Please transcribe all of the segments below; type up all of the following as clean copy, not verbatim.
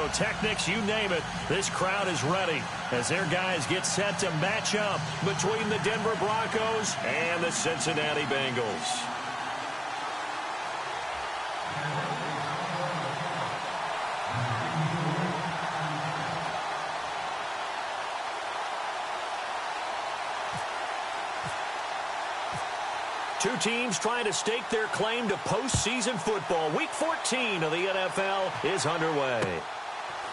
pyrotechnics, you name it. This crowd is ready as their guys get set to match up between the Denver Broncos and the Cincinnati Bengals. Two teams trying to stake their claim to postseason football. Week 14 of the NFL is underway.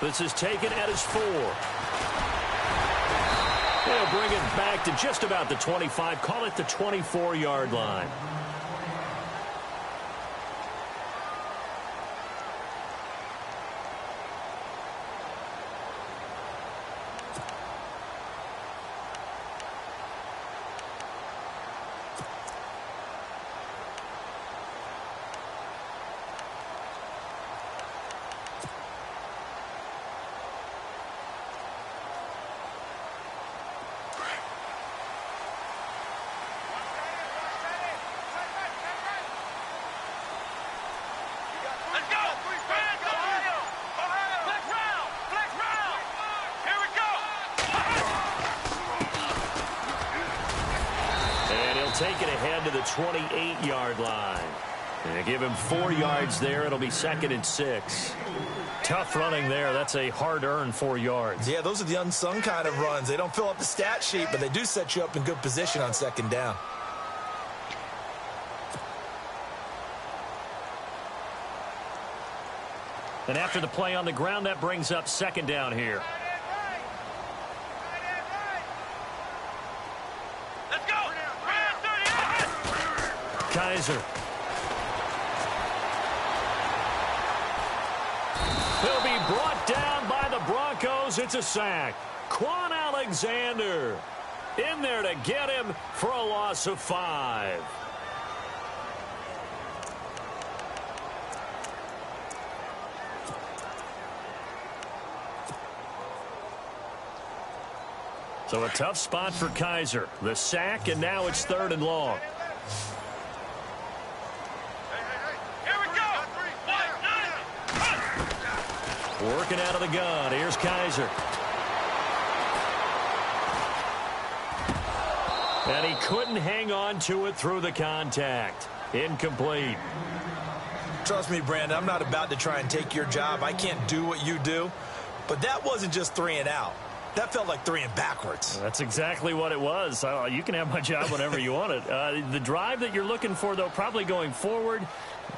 This is taken at his 4. They'll bring it back to just about the 25. Call it the 24-yard line. Take it ahead to the 28-yard line. And give him 4 yards there. It'll be 2nd and 6. Tough running there. That's a hard-earned 4 yards. Yeah, those are the unsung kind of runs. They don't fill up the stat sheet, but they do set you up in good position on 2nd down. And after the play on the ground, that brings up 2nd down here. Kaiser. He'll be brought down by the Broncos. It's a sack. Quan Alexander in there to get him for a loss of 5. So a tough spot for Kaiser. The sack, and now it's 3rd and long. Working out of the gun. Here's Kaiser. And he couldn't hang on to it through the contact. Incomplete. Trust me, Brandon, I'm not about to try and take your job. I can't do what you do. But that wasn't just 3 and out. That felt like 3 and backwards. That's exactly what it was. You can have my job whenever you want it. The drive that you're looking for, though, probably going forward.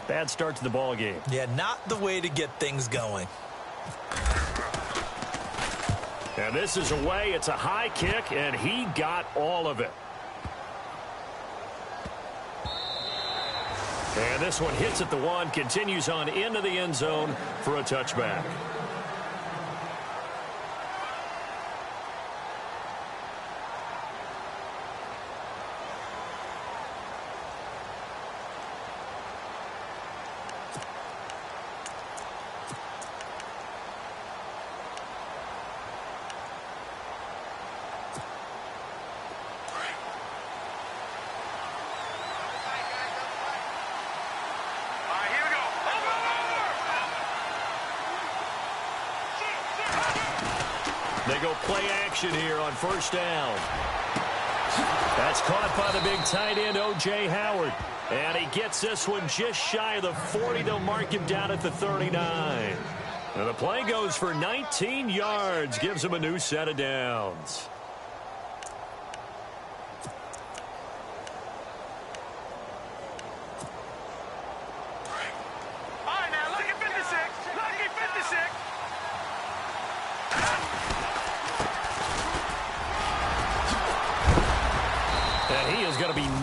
Bad start to the ball game. Yeah, not the way to get things going. And this is away. It's a high kick, and he got all of it. And this one hits at the 1, continues on into the end zone for a touchback. They go play action here on 1st down. That's caught by the big tight end, O.J. Howard. And he gets this one just shy of the 40. They'll mark him down at the 39. And the play goes for 19 yards. Gives him a new set of downs.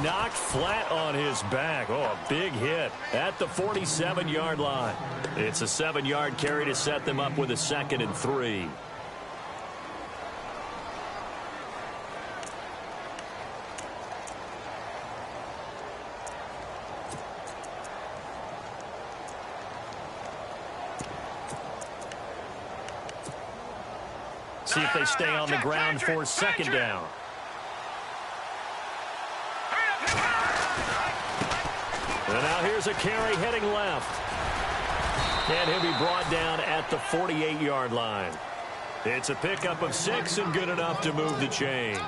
Knocked flat on his back. Oh, a big hit at the 47-yard line. It's a 7-yard carry to set them up with a 2nd and 3. See if they stay on the ground for 2nd down. And now here's a carry heading left. And he'll be brought down at the 48-yard line. It's a pickup of 6 and good enough to move the chains.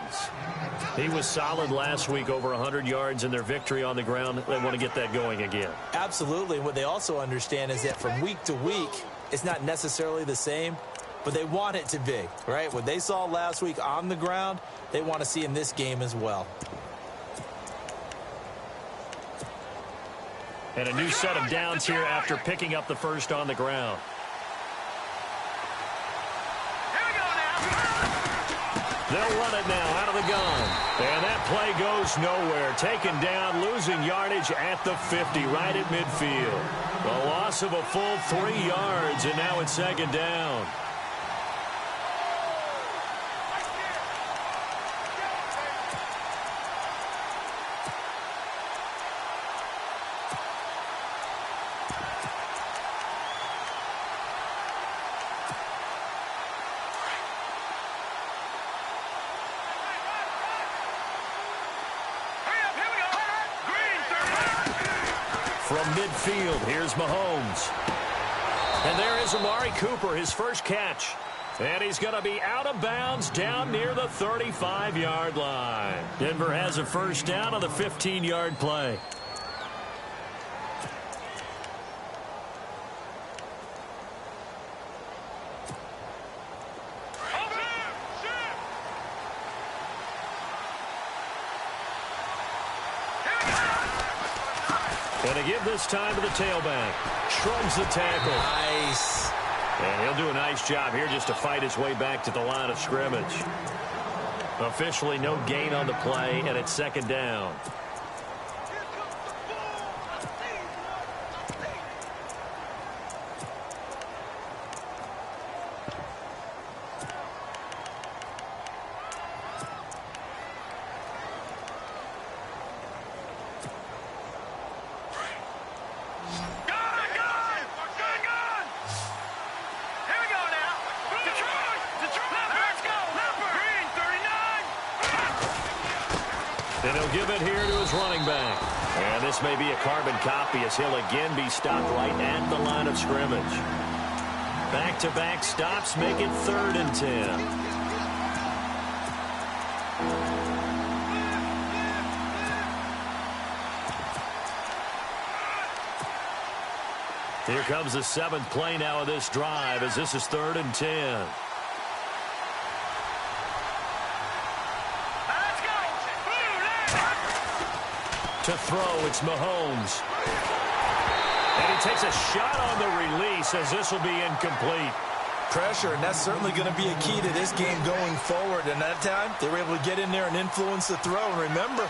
He was solid last week, over 100 yards in their victory on the ground. They want to get that going again. Absolutely. What they also understand is that from week to week, it's not necessarily the same, but they want it to be, right? What they saw last week on the ground, they want to see in this game as well. And a new set of downs here after picking up the first on the ground. They'll run it now out of the gun. And that play goes nowhere. Taken down, losing yardage at the 50, right at midfield. A loss of a full 3 yards, and now it's second down. From midfield, here's Mahomes. And there is Amari Cooper, his first catch. And he's going to be out of bounds down near the 35-yard line. Denver has a first down on the 15-yard play. And to give this time to the tailback. Shrugs the tackle. Nice. And he'll do a nice job here just to fight his way back to the line of scrimmage. Officially no gain on the play, and it's second down. And he'll give it here to his running back. And this may be a carbon copy as he'll again be stopped right at the line of scrimmage. Back-to-back stops make it 3rd and 10. Here comes the 7th play now of this drive as this is 3rd and 10. To throw, it's Mahomes. And he takes a shot on the release as this will be incomplete. Pressure, and that's certainly going to be a key to this game going forward. And that time, they were able to get in there and influence the throw. And remember,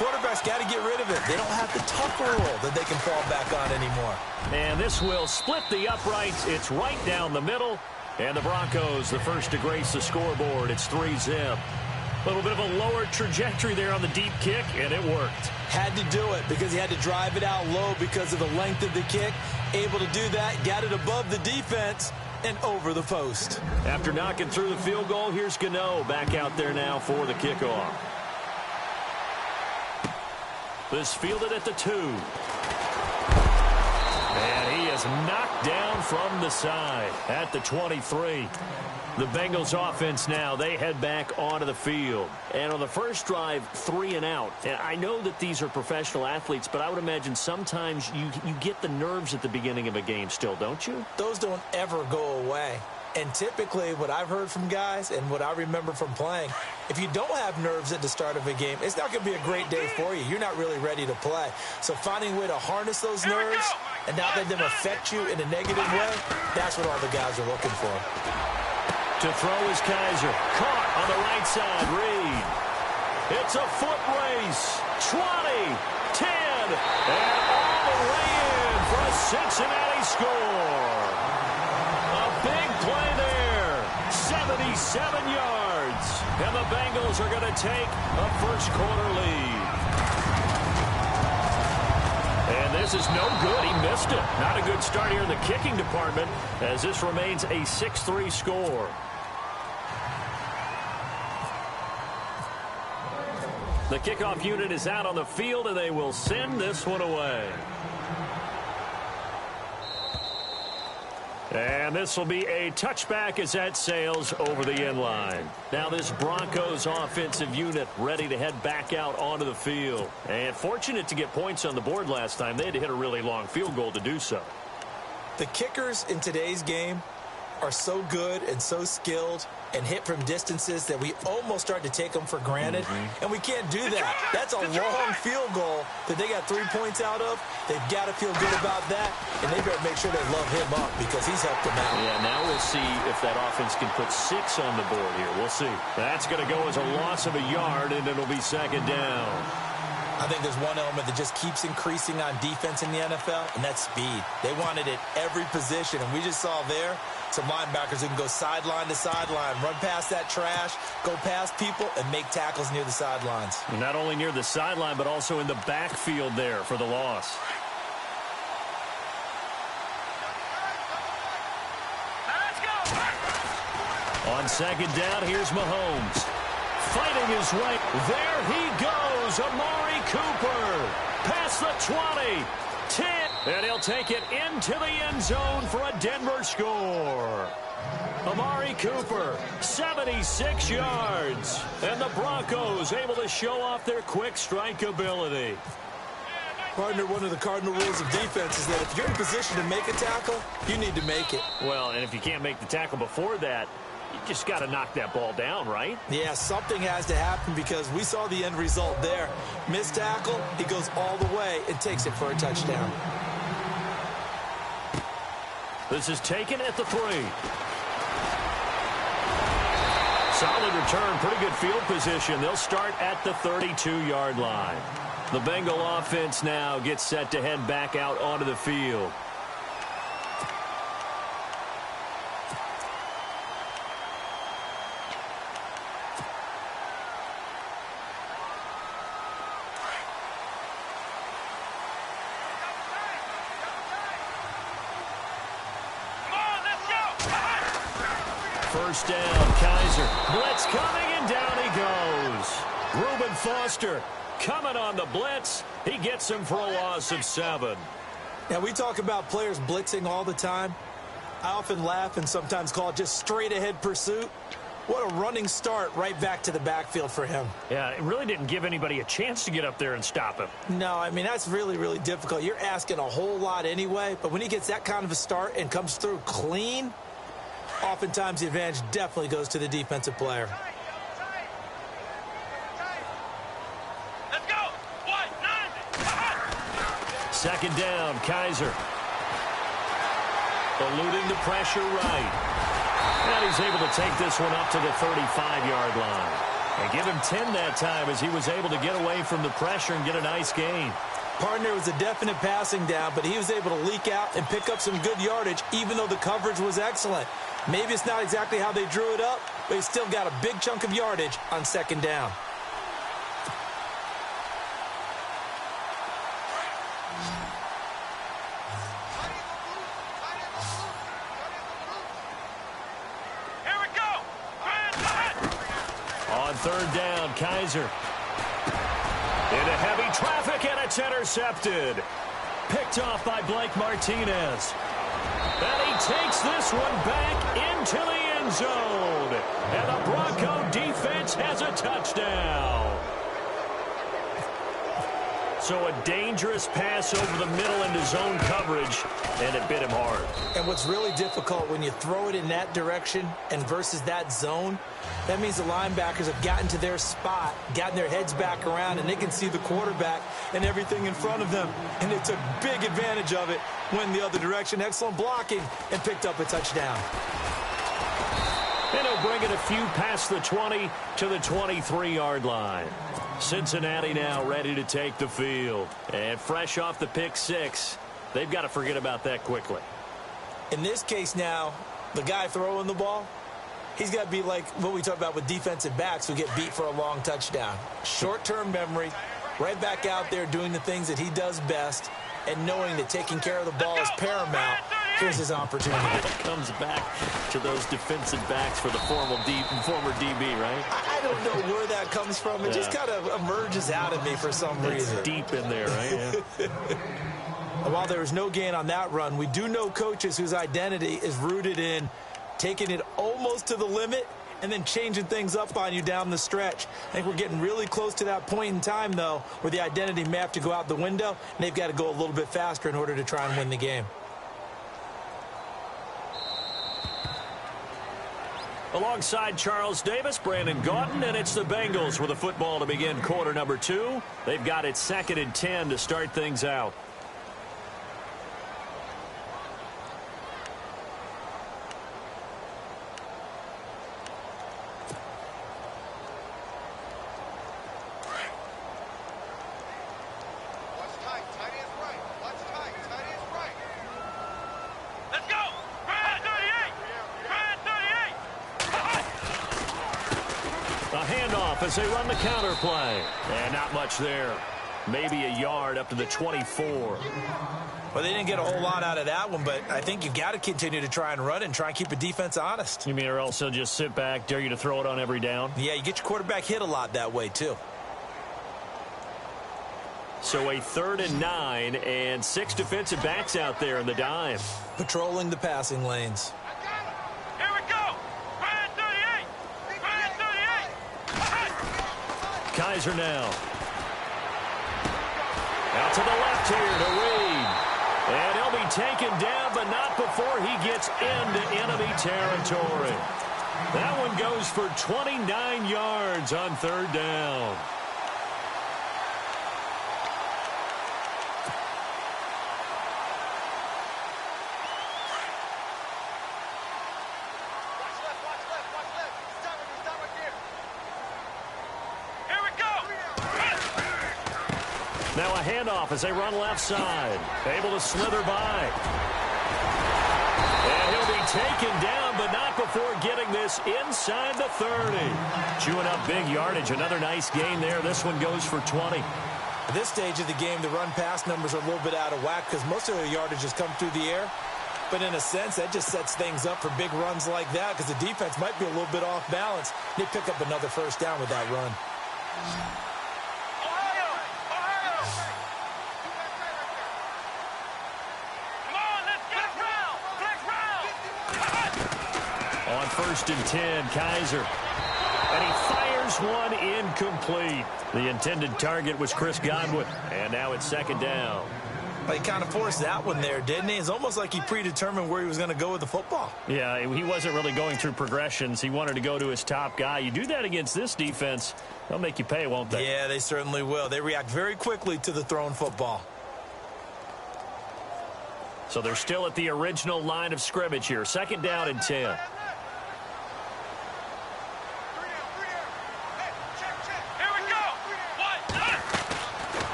quarterbacks got to get rid of it. They don't have the tuck rule that they can fall back on anymore. And this will split the uprights. It's right down the middle. And the Broncos, the first to grace the scoreboard. It's 3-zip. A little bit of a lower trajectory there on the deep kick, and it worked. Had to do it because he had to drive it out low because of the length of the kick. Able to do that, got it above the defense and over the post. After knocking through the field goal, here's Gano back out there now for the kickoff. This fielded at the 2. And he is knocked down from the side at the 23. The Bengals offense now, they head back onto the field. And on the first drive, 3 and out. And I know that these are professional athletes, but I would imagine sometimes you get the nerves at the beginning of a game still, don't you? Those don't ever go away. And typically what I've heard from guys and what I remember from playing, if you don't have nerves at the start of a game, it's not going to be a great day for you. You're not really ready to play. So finding a way to harness those nerves and not let them affect you in a negative way, that's what all the guys are looking for. To throw is Kaiser. Caught on the right side. Reed. It's a foot race. 20, 10, and all the way in for a Cincinnati score. A big play there. 77 yards. And the Bengals are going to take a first quarter lead. And this is no good. He missed it. Not a good start here in the kicking department as this remains a 6-3 score. The kickoff unit is out on the field, and they will send this one away. And this will be a touchback as that sails over the end line. Now this Broncos offensive unit ready to head back out onto the field. And fortunate to get points on the board last time. They had to hit a really long field goal to do so. The kickers in today's game are so good and so skilled and hit from distances that we almost start to take them for granted. And we can't do that. That's a long field goal that they got 3 points out of. They've got to feel good about that, and they better make sure they love him up because he's helped them out. Yeah, now we'll see if that offense can put 6 on the board here. We'll see. That's going to go as a loss of a yard, and it'll be second down. I think there's one element that just keeps increasing on defense in the NFL, and that's speed. They want it at every position, and we just saw there some linebackers who can go sideline to sideline, run past that trash, go past people, and make tackles near the sidelines. Not only near the sideline, but also in the backfield there for the loss. On second down, here's Mahomes. Fighting his way. There he goes. Amari Cooper. Past the 20. 10. And he'll take it into the end zone for a Denver score. Amari Cooper, 76 yards. And the Broncos able to show off their quick strike ability. Partner, one of the cardinal rules of defense is that if you're in position to make a tackle, you need to make it. Well, and if you can't make the tackle before that, you just got to knock that ball down, right? Yeah, something has to happen because we saw the end result there. Missed tackle, he goes all the way and takes it for a touchdown. This is taken at the 3. Solid return, pretty good field position. They'll start at the 32-yard line. The Bengal offense now gets set to head back out onto the field. First down, Kaiser. Blitz coming, and down he goes. Reuben Foster coming on the blitz. He gets him for a loss of 7. Now, we talk about players blitzing all the time. I often laugh and sometimes call it just straight-ahead pursuit. What a running start right back to the backfield for him. Yeah, it really didn't give anybody a chance to get up there and stop him. No, I mean, that's really, really difficult. You're asking a whole lot anyway, but when he gets that kind of a start and comes through clean, oftentimes the advantage definitely goes to the defensive player. Let's go. 1-9. Second down, Kaiser. Eluding the pressure right. And he's able to take this one up to the 35-yard line. And give him 10 that time as he was able to get away from the pressure and get a nice gain. Partner, it was a definite passing down, but he was able to leak out and pick up some good yardage, even though the coverage was excellent. Maybe it's not exactly how they drew it up, but he still got a big chunk of yardage on second down. Here we go. On third down, Kaiser. Into heavy traffic, and it's intercepted. Picked off by Blake Martinez. And he takes this one back into the end zone. And the Bronco defense has a touchdown. So a dangerous pass over the middle into zone coverage, and it bit him hard. And what's really difficult when you throw it in that direction and versus that zone, that means the linebackers have gotten to their spot, gotten their heads back around, and they can see the quarterback and everything in front of them. And they took big advantage of it, went the other direction. Excellent blocking, and picked up a touchdown. And he'll bring it a few past the 20 to the 23-yard line. Cincinnati now ready to take the field. And fresh off the pick 6, they've got to forget about that quickly. In this case now, the guy throwing the ball, he's got to be like what we talk about with defensive backs who get beat for a long touchdown. Short-term memory, right back out there doing the things that he does best, and knowing that taking care of the ball is paramount. Here's his opportunity. It comes back to those defensive backs for the former DB, right? I don't know where that comes from. It just kind of emerges out of me for some reason. It's deep in there, right? Yeah. And while there was no gain on that run, we do know coaches whose identity is rooted in taking it almost to the limit and then changing things up on you down the stretch. I think we're getting really close to that point in time, though, where the identity may have to go out the window, and they've got to go a little bit faster in order to try and win the game. Alongside Charles Davis, Brandon Gaudin, and it's the Bengals with the football to begin quarter number 2. They've got it 2nd and 10 to start things out. As they run the counter play. And not much there. Maybe a yard up to the 24. Well, they didn't get a whole lot out of that one, but I think you've got to continue to try and run and try and keep a defense honest. You mean or else they'll just sit back, dare you to throw it on every down? Yeah, you get your quarterback hit a lot that way, too. So a 3rd and 9 and 6 defensive backs out there in the dime. Patrolling the passing lanes. Kaiser now. Out to the left here to Reed. And he'll be taken down, but not before he gets into enemy territory. That one goes for 29 yards on 3rd down. Now a handoff as they run left side. Able to slither by. And he'll be taken down, but not before getting this inside the 30. Chewing up big yardage. Another nice gain there. This one goes for 20. At this stage of the game, the run-pass numbers are a little bit out of whack because most of the yardage has come through the air. But in a sense, that just sets things up for big runs like that because the defense might be a little bit off balance. They pick up another 1st down with that run. On 1st and 10, Kaiser. And he fires one incomplete. The intended target was Chris Godwin. And now it's 2nd down. He kind of forced that one there, didn't he? It's almost like he predetermined where he was going to go with the football. Yeah, he wasn't really going through progressions. He wanted to go to his top guy. You do that against this defense, they'll make you pay, won't they? Yeah, they certainly will. They react very quickly to the thrown football. So they're still at the original line of scrimmage here. 2nd down and 10.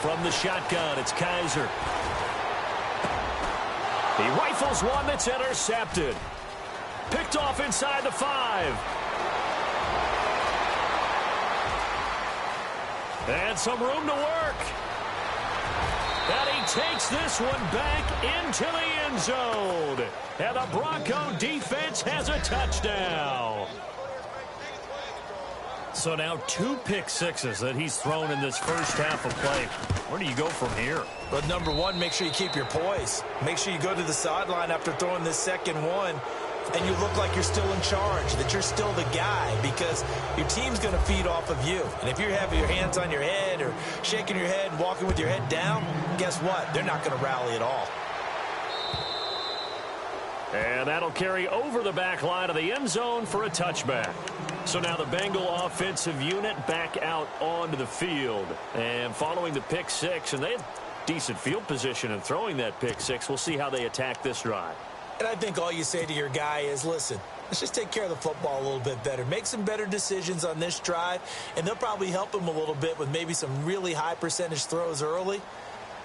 From the shotgun, it's Kaiser. He rifles one that's intercepted. Picked off inside the 5. And some room to work. And he takes this one back into the end zone. And the Bronco defense has a touchdown. So now 2 pick sixes that he's thrown in this first half of play. Where do you go from here? But number one, make sure you keep your poise. Make sure you go to the sideline after throwing this second one, and you look like you're still in charge, that you're still the guy, because your team's going to feed off of you. And if you're having your hands on your head or shaking your head and walking with your head down, guess what? They're not going to rally at all. And that'll carry over the back line of the end zone for a touchback. So now the Bengal offensive unit back out onto the field. And following the pick six, and they have decent field position in throwing that pick six. We'll see how they attack this drive. And I think all you say to your guy is, listen, let's just take care of the football a little bit better. Make some better decisions on this drive, and they'll probably help him a little bit with maybe some really high percentage throws early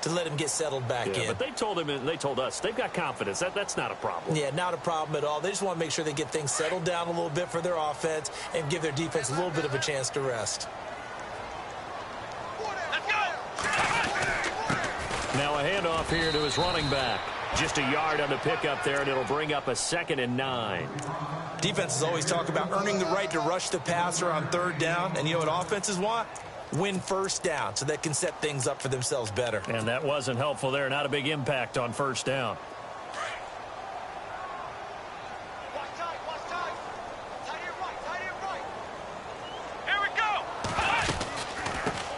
to let him get settled back in. But they told him, and they told us, they've got confidence. That's not a problem. Yeah, not a problem at all. They just want to make sure they get things settled down a little bit for their offense and give their defense a little bit of a chance to rest. Let's go! Now a handoff here to his running back. Just a yard on the pickup there, and it'll bring up a 2nd and 9. Defenses always talk about earning the right to rush the passer on 3rd down, and you know what offenses want? win first down so they can set things up for themselves better. And that wasn't helpful there. Not a big impact on first down.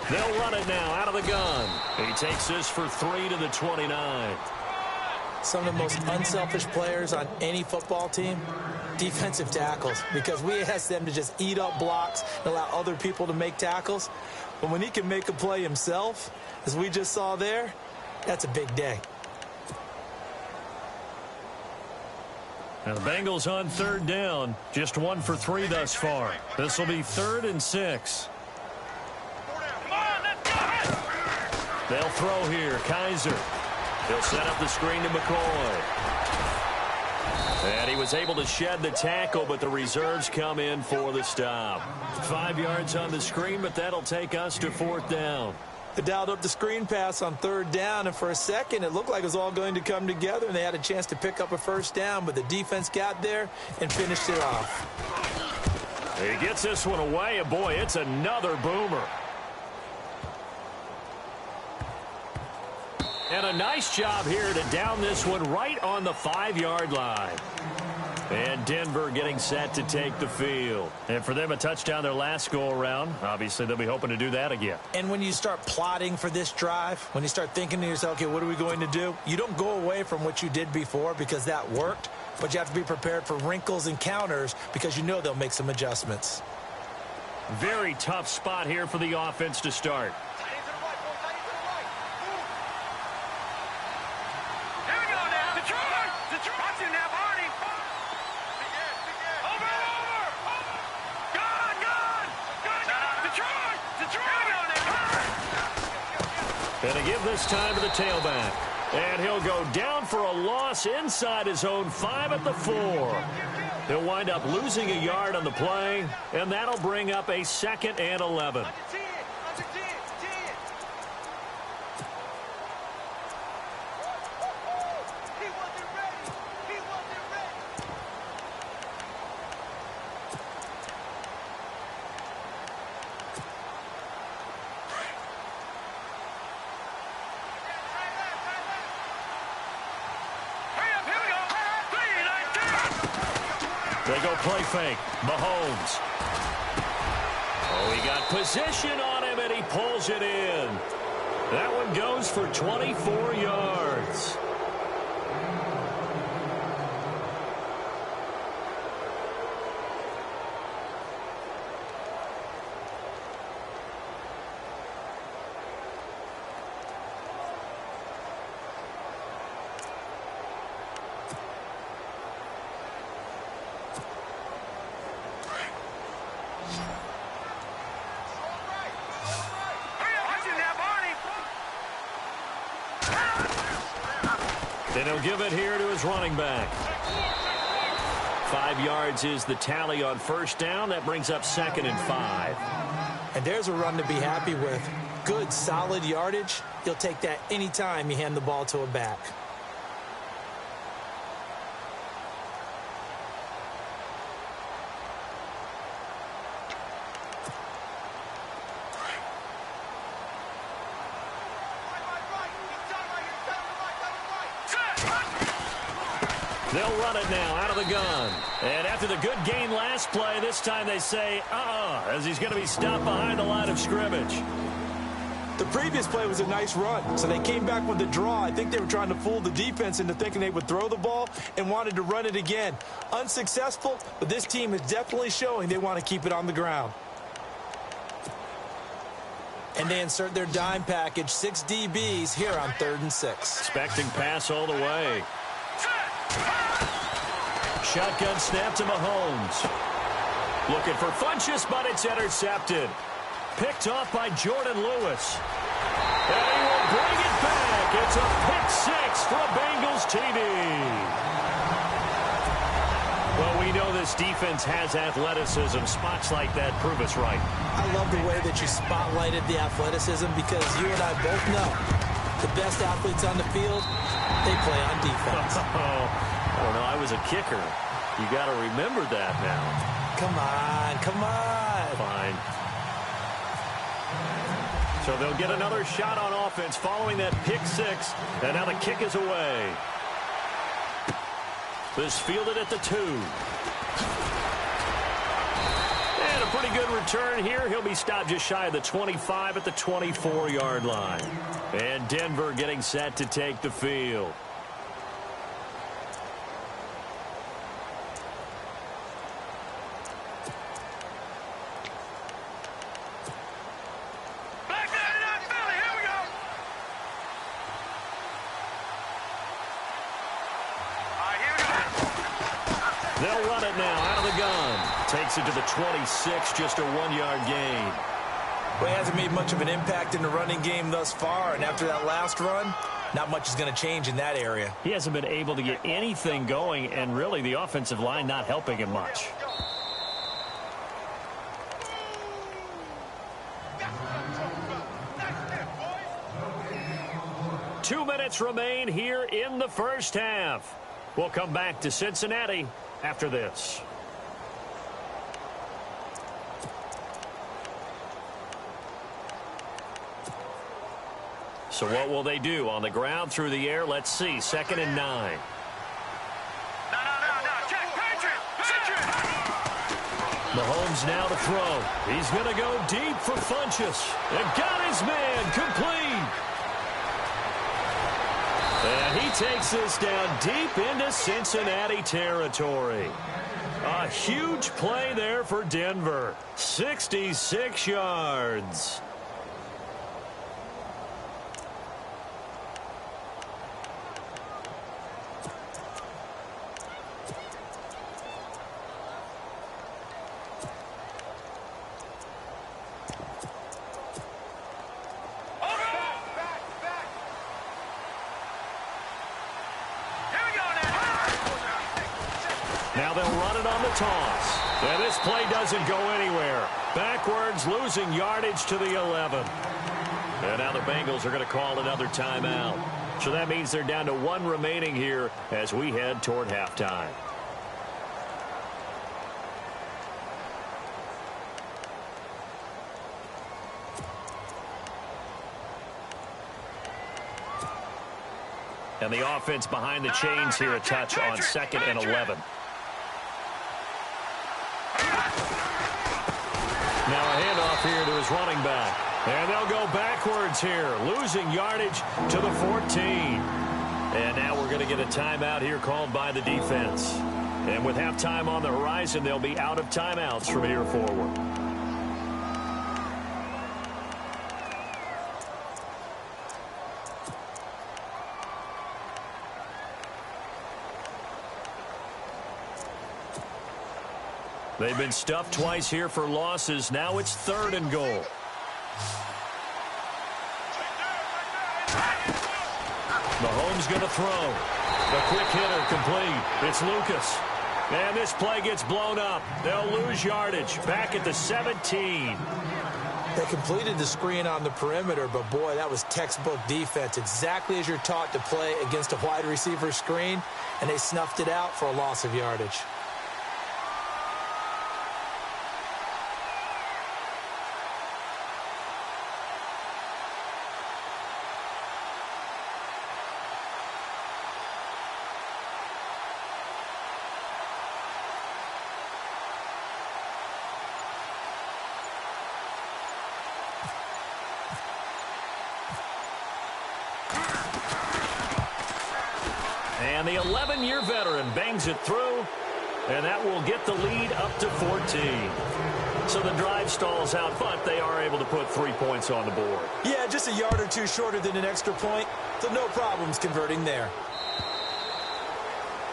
They'll run it now out of the gun. He takes this for 3 to the 29. Some of the most unselfish players on any football team, defensive tackles, because we ask them to just eat up blocks and allow other people to make tackles. But when he can make a play himself, as we just saw there, that's a big day. Now the Bengals on third down, just 1 for 3 thus far. This will be 3rd and 6. They'll throw here. Kaiser. He'll set up the screen to McCoy. And he was able to shed the tackle, but the reserves come in for the stop. 5 yards on the screen, but that'll take us to 4th down. They dialed up the screen pass on 3rd down, and for a second, it looked like it was all going to come together, and they had a chance to pick up a first down, but the defense got there and finished it off. He gets this one away, and boy, it's another boomer. And a nice job here to down this one right on the 5-yard line. And Denver getting set to take the field. And for them, a touchdown their last go-around. Obviously, they'll be hoping to do that again. And when you start plotting for this drive, when you start thinking to yourself, okay, what are we going to do? You don't go away from what you did before because that worked, but you have to be prepared for wrinkles and counters because you know they'll make some adjustments. Very tough spot here for the offense to start. And to give this time to the tailback. And he'll go down for a loss inside his own 5 at the 4. He'll wind up losing a yard on the play, and that'll bring up a 2nd and 11. They go play fake. Mahomes. Oh, he got position on him, and he pulls it in. That one goes for 24 yards. And he'll give it here to his running back. 5 yards is the tally on first down. That brings up 2nd and 5. And there's a run to be happy with. Good, solid yardage. You'll take that anytime you hand the ball to a back. They'll run it now out of the gun. And after the good gain last play, this time they say, as he's going to be stopped behind the line of scrimmage. The previous play was a nice run, so they came back with the draw. I think they were trying to fool the defense into thinking they would throw the ball and wanted to run it again. Unsuccessful, but this team is definitely showing they want to keep it on the ground. And they insert their dime package, 6 DBs here on 3rd and 6. Expecting pass all the way. Shotgun snap to Mahomes. Looking for Funchess, but it's intercepted. Picked off by Jordan Lewis. And he will bring it back. It's a pick 6 for a Bengals TD. Well, we know this defense has athleticism. Spots like that prove us right. I love the way that you spotlighted the athleticism because you and I both know the best athletes on the field, they play on defense. I don't know. I was a kicker. You got to remember that now. Come on, come on. Fine. So they'll get another shot on offense following that pick six. And now the kick is away. This fielded at the 2. And a pretty good return here. He'll be stopped just shy of the 25 at the 24-yard line. And Denver getting set to take the field. They'll run it now out of the gun. Takes it to the 26, just a 1-yard gain. Well, he hasn't made much of an impact in the running game thus far, and after that last run, not much is going to change in that area. He hasn't been able to get anything going, and really the offensive line not helping him much. Two minutes remain here in the first half. We'll come back to Cincinnati after this. So what will they do? On the ground, through the air, let's see. 2nd and 9. No. Check. Patriot. Mahomes now to throw. He's going to go deep for Funchess. And got his man complete. And he takes this down deep into Cincinnati territory. A huge play there for Denver. 66 yards. Now they'll run it on the toss. And this play doesn't go anywhere. Backwards, losing yardage to the 11. And now the Bengals are going to call another timeout. So that means they're down to 1 remaining here as we head toward halftime. And the offense behind the chains here, a touch on 2nd and 11. Now a handoff here to his running back. And they'll go backwards here, losing yardage to the 14. And now we're going to get a timeout here called by the defense. And with halftime on the horizon, they'll be out of timeouts from here forward. They've been stuffed twice here for losses. Now it's 3rd and goal. Mahomes going to throw. The quick hitter complete. It's Lucas. And this play gets blown up. They'll lose yardage. Back at the 17. They completed the screen on the perimeter, but boy, that was textbook defense. Exactly as you're taught to play against a wide receiver screen, and they snuffed it out for a loss of yardage. And the 11-year veteran bangs it through, and that will get the lead up to 14. So the drive stalls out, but they are able to put 3 points on the board. Yeah, just a yard or two shorter than an extra point, so no problems converting there.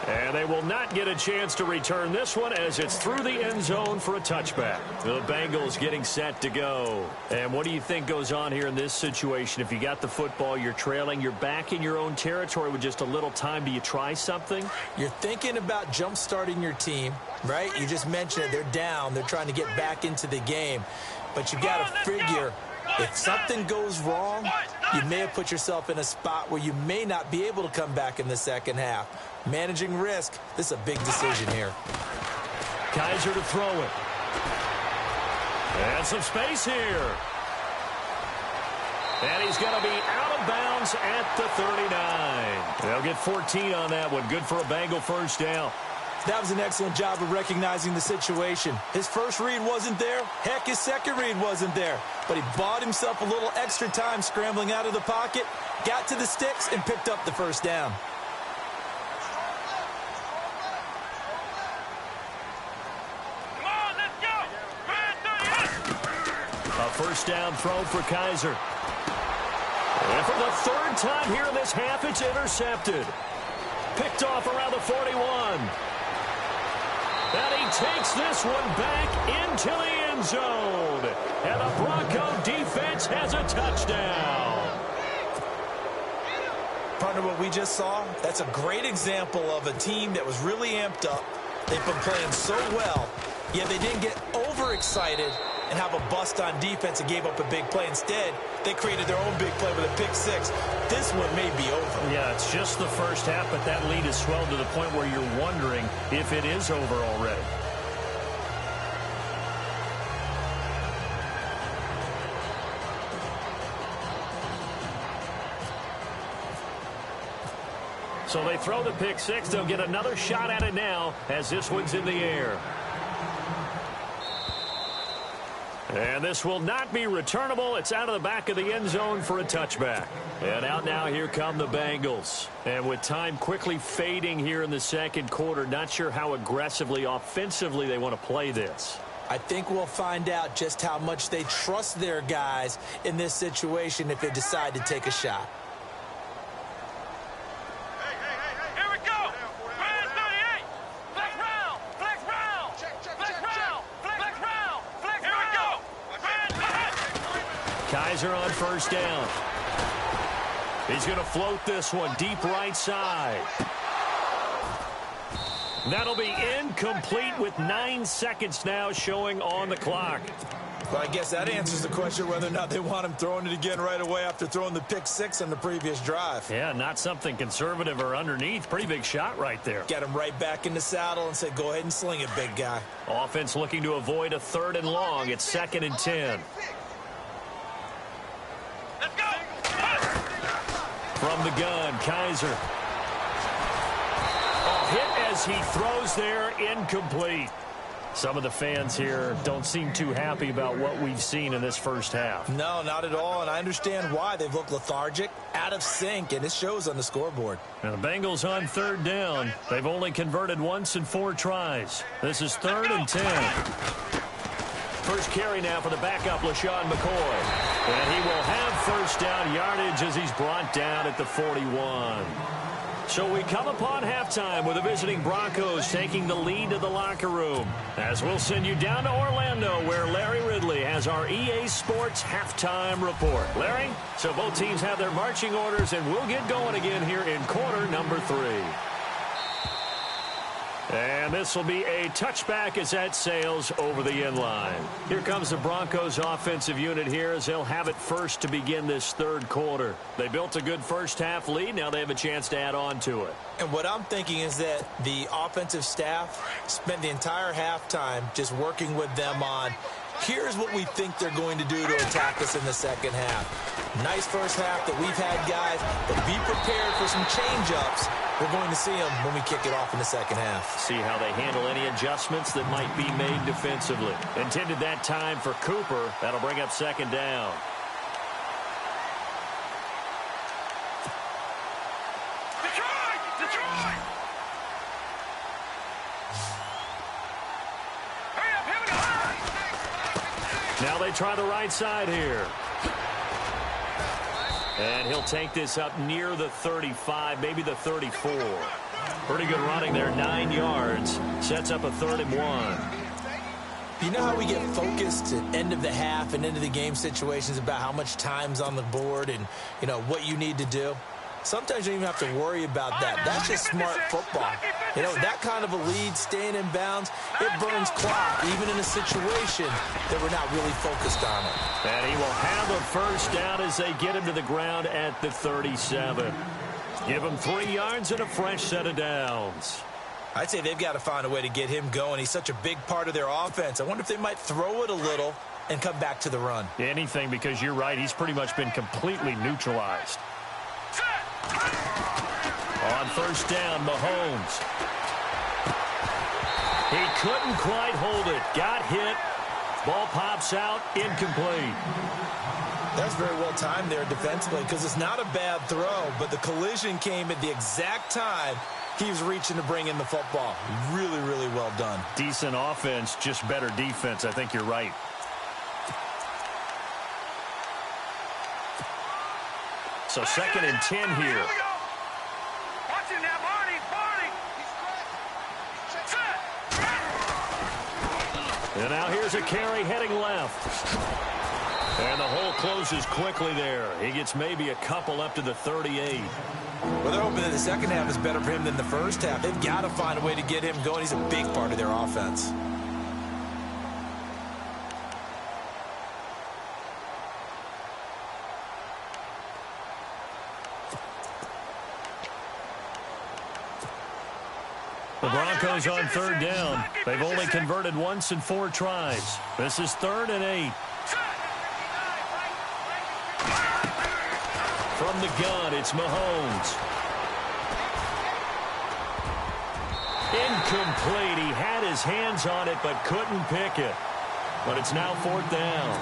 And they will not get a chance to return this one as it's through the end zone for a touchback. The Bengals getting set to go. And what do you think goes on here in this situation? If you got the football, you're trailing, you're back in your own territory with just a little time. Do you try something? You're thinking about jump-starting your team, right? You just mentioned it. They're down. They're trying to get back into the game. But you got to figure if something goes wrong, you may have put yourself in a spot where you may not be able to come back in the second half. Managing risk, this is a big decision here. Kaiser to throw it. And some space here. And he's going to be out of bounds at the 39. They'll get 14 on that one. Good for a Bengal first down. That was an excellent job of recognizing the situation. His first read wasn't there. Heck, his second read wasn't there. But he bought himself a little extra time scrambling out of the pocket, got to the sticks, and picked up the first down. Come on, let's go. A first down throw for Kaiser. And for the third time here in this half, it's intercepted. Picked off around the 41. And he takes this one back into the end zone. And the Bronco defense has a touchdown. Partner, what we just saw, that's a great example of a team that was really amped up. They've been playing so well, yet they didn't get overexcited and have a bust on defense and gave up a big play. Instead, they created their own big play with a pick six. This one may be over. Yeah, it's just the first half, but that lead has swelled to the point where you're wondering if it is over already. So they throw the pick six. They'll get another shot at it now as this one's in the air. And this will not be returnable. It's out of the back of the end zone for a touchback. And out now, here come the Bengals. And with time quickly fading here in the second quarter, not sure how aggressively, offensively they want to play this. I think we'll find out just how much they trust their guys in this situation if they decide to take a shot. Here we go. Brand 38. Flex round. Flex round. Flex round. Flex round. Flex round. Here we go. Kaiser on first down. He's going to float this one deep right side. That'll be incomplete with 9 seconds now showing on the clock. Well, I guess that answers the question whether or not they want him throwing it again right away after throwing the pick six on the previous drive. Yeah, not something conservative or underneath. Pretty big shot right there. Get him right back in the saddle and say, go ahead and sling it, big guy. Offense looking to avoid a 3rd and long. It's 2nd and 10. Let's go. From the gun, Kaiser. Hit as he throws there, incomplete. Some of the fans here don't seem too happy about what we've seen in this first half. No, not at all, and I understand why. They've looked lethargic, out of sync, and it shows on the scoreboard. Now the Bengals on 3rd down. They've only converted once in 4 tries. This is 3rd and 10. First carry now for the backup, LaShawn McCoy. And he will have first down yardage as he's brought down at the 41. So we come upon halftime with the visiting Broncos taking the lead to the locker room. As we'll send you down to Orlando where Larry Ridley has our EA Sports halftime report. Larry, so both teams have their marching orders and we'll get going again here in quarter number 3. And this will be a touchback as that sails over the end line. Here comes the Broncos offensive unit here as they'll have it first to begin this 3rd quarter. They built a good first half lead. Now they have a chance to add on to it. And what I'm thinking is that the offensive staff spent the entire halftime just working with them on, here's what we think they're going to do to attack us in the second half. Nice first half that we've had, guys, but be prepared for some change-ups. We're going to see them when we kick it off in the second half. See how they handle any adjustments that might be made defensively. Intended that time for Cooper. That'll bring up 2nd down. Detroit! Hurry up, here we go! Now they try the right side here. And he'll take this up near the 35, maybe the 34. Pretty good running there, 9 yards. Sets up a 3rd and 1. You know how we get focused at end of the half and into the game situations about how much time's on the board and, you know, what you need to do? Sometimes you don't even have to worry about that. That's just smart football. You know, that kind of a lead, staying in bounds, it burns clock, even in a situation that we're not really focused on it. And he will have a first down as they get him to the ground at the 37. Give him 3 yards and a fresh set of downs. I'd say they've got to find a way to get him going. He's such a big part of their offense. I wonder if they might throw it a little and come back to the run. Anything, because you're right. He's pretty much been completely neutralized. On first down, Mahomes. He couldn't quite hold it. Got hit. Ball pops out. Incomplete. That's very well timed there defensively because it's not a bad throw, but the collision came at the exact time he was reaching to bring in the football. Really, really well done. Decent offense, just better defense. I think you're right. So 2nd and 10 here. Watch him now, Barney. And now here's a carry heading left. And the hole closes quickly there. He gets maybe a couple up to the 38. Well, they're hoping that the second half is better for him than the first half. They've got to find a way to get him going. He's a big part of their offense. The Broncos on 3rd down. They've only converted once in 4 tries. This is 3rd and 8. From the gun, it's Mahomes. Incomplete. He had his hands on it but couldn't pick it. But it's now 4th down.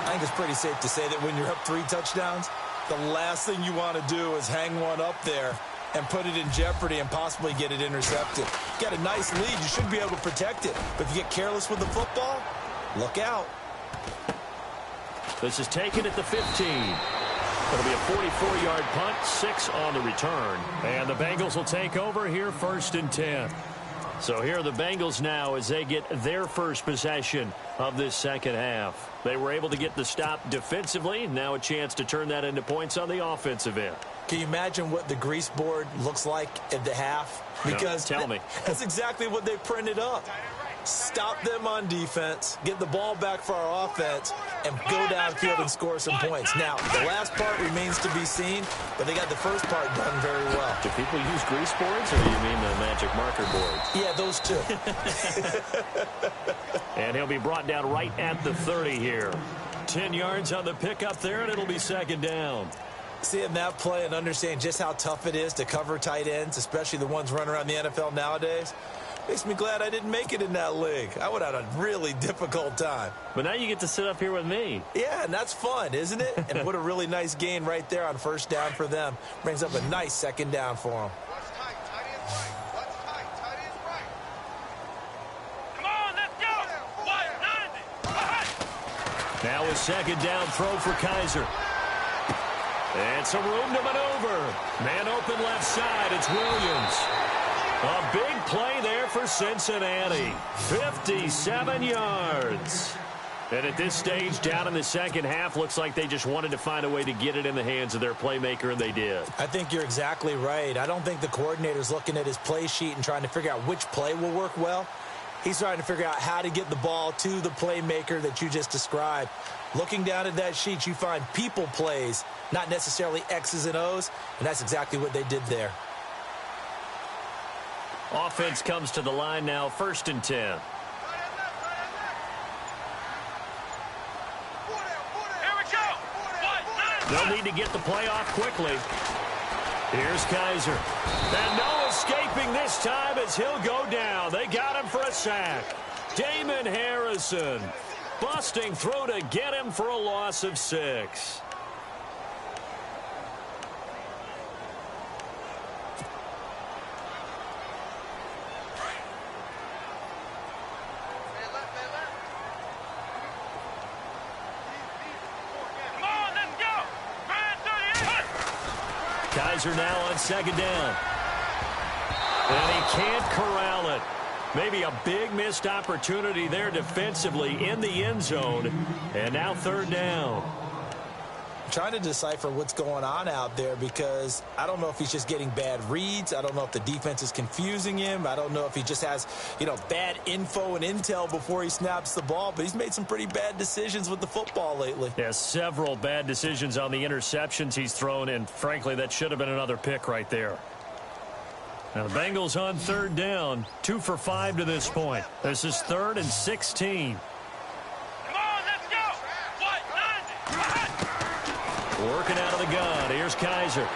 I think it's pretty safe to say that when you're up 3 touchdowns, the last thing you want to do is hang one up there and put it in jeopardy and possibly get it intercepted. You got a nice lead. You should be able to protect it. But if you get careless with the football, look out. This is taken at the 15. It'll be a 44-yard punt, 6 on the return. And the Bengals will take over here 1st and 10. So here are the Bengals now as they get their first possession of this second half. They were able to get the stop defensively. Now a chance to turn that into points on the offensive end. Can you imagine what the grease board looks like at the half? Because no, tell me. That's exactly what they printed up. Stop them on defense, get the ball back for our offense, and go downfield and score some points. Now, the last part remains to be seen, but they got the first part done very well. Do people use grease boards, or do you mean the magic marker boards? Yeah, those two. And he'll be brought down right at the 30 here. 10 yards on the pickup there, and it'll be 2nd down. Seeing that play and understanding just how tough it is to cover tight ends, especially the ones running around the NFL nowadays, makes me glad I didn't make it in that league. I would have had a really difficult time. But now you get to sit up here with me. Yeah, and that's fun, isn't it? And what a really nice gain right there on first down for them. Brings up a nice 2nd down for them. What's tight? Tight end's right. What's tight? Tight end's right. Come on, let's go. 190. Now a 2nd down throw for Kaiser. And some room to maneuver. Man open left side. It's Williams. A big play there for Cincinnati. 57 yards. And at this stage, down in the second half, looks like they just wanted to find a way to get it in the hands of their playmaker, and they did. I think you're exactly right. I don't think the coordinator's looking at his play sheet and trying to figure out which play will work well. He's trying to figure out how to get the ball to the playmaker that you just described. Looking down at that sheet, you find people plays, not necessarily X's and O's, and that's exactly what they did there. Offense comes to the line now, 1st and 10. Here we go. 190. They'll need to get the play off quickly. Here's Kaiser. And no escaping this time as he'll go down. They got him for a sack. Damon Harrison busting through to get him for a loss of 6. Come on, let's go. 38. Kaiser now on 2nd down. And he can't corral it. Maybe a big missed opportunity there defensively in the end zone. And now 3rd down. I'm trying to decipher what's going on out there because I don't know if he's just getting bad reads. I don't know if the defense is confusing him. I don't know if he just has, bad info and intel before he snaps the ball. But he's made some pretty bad decisions with the football lately. Yeah, several bad decisions on the interceptions he's thrown, and frankly, that should have been another pick right there. Now the Bengals on 3rd down, 2 for 5 to this point. This is 3rd and 16. Come Working out of the gun. Here's Kaiser.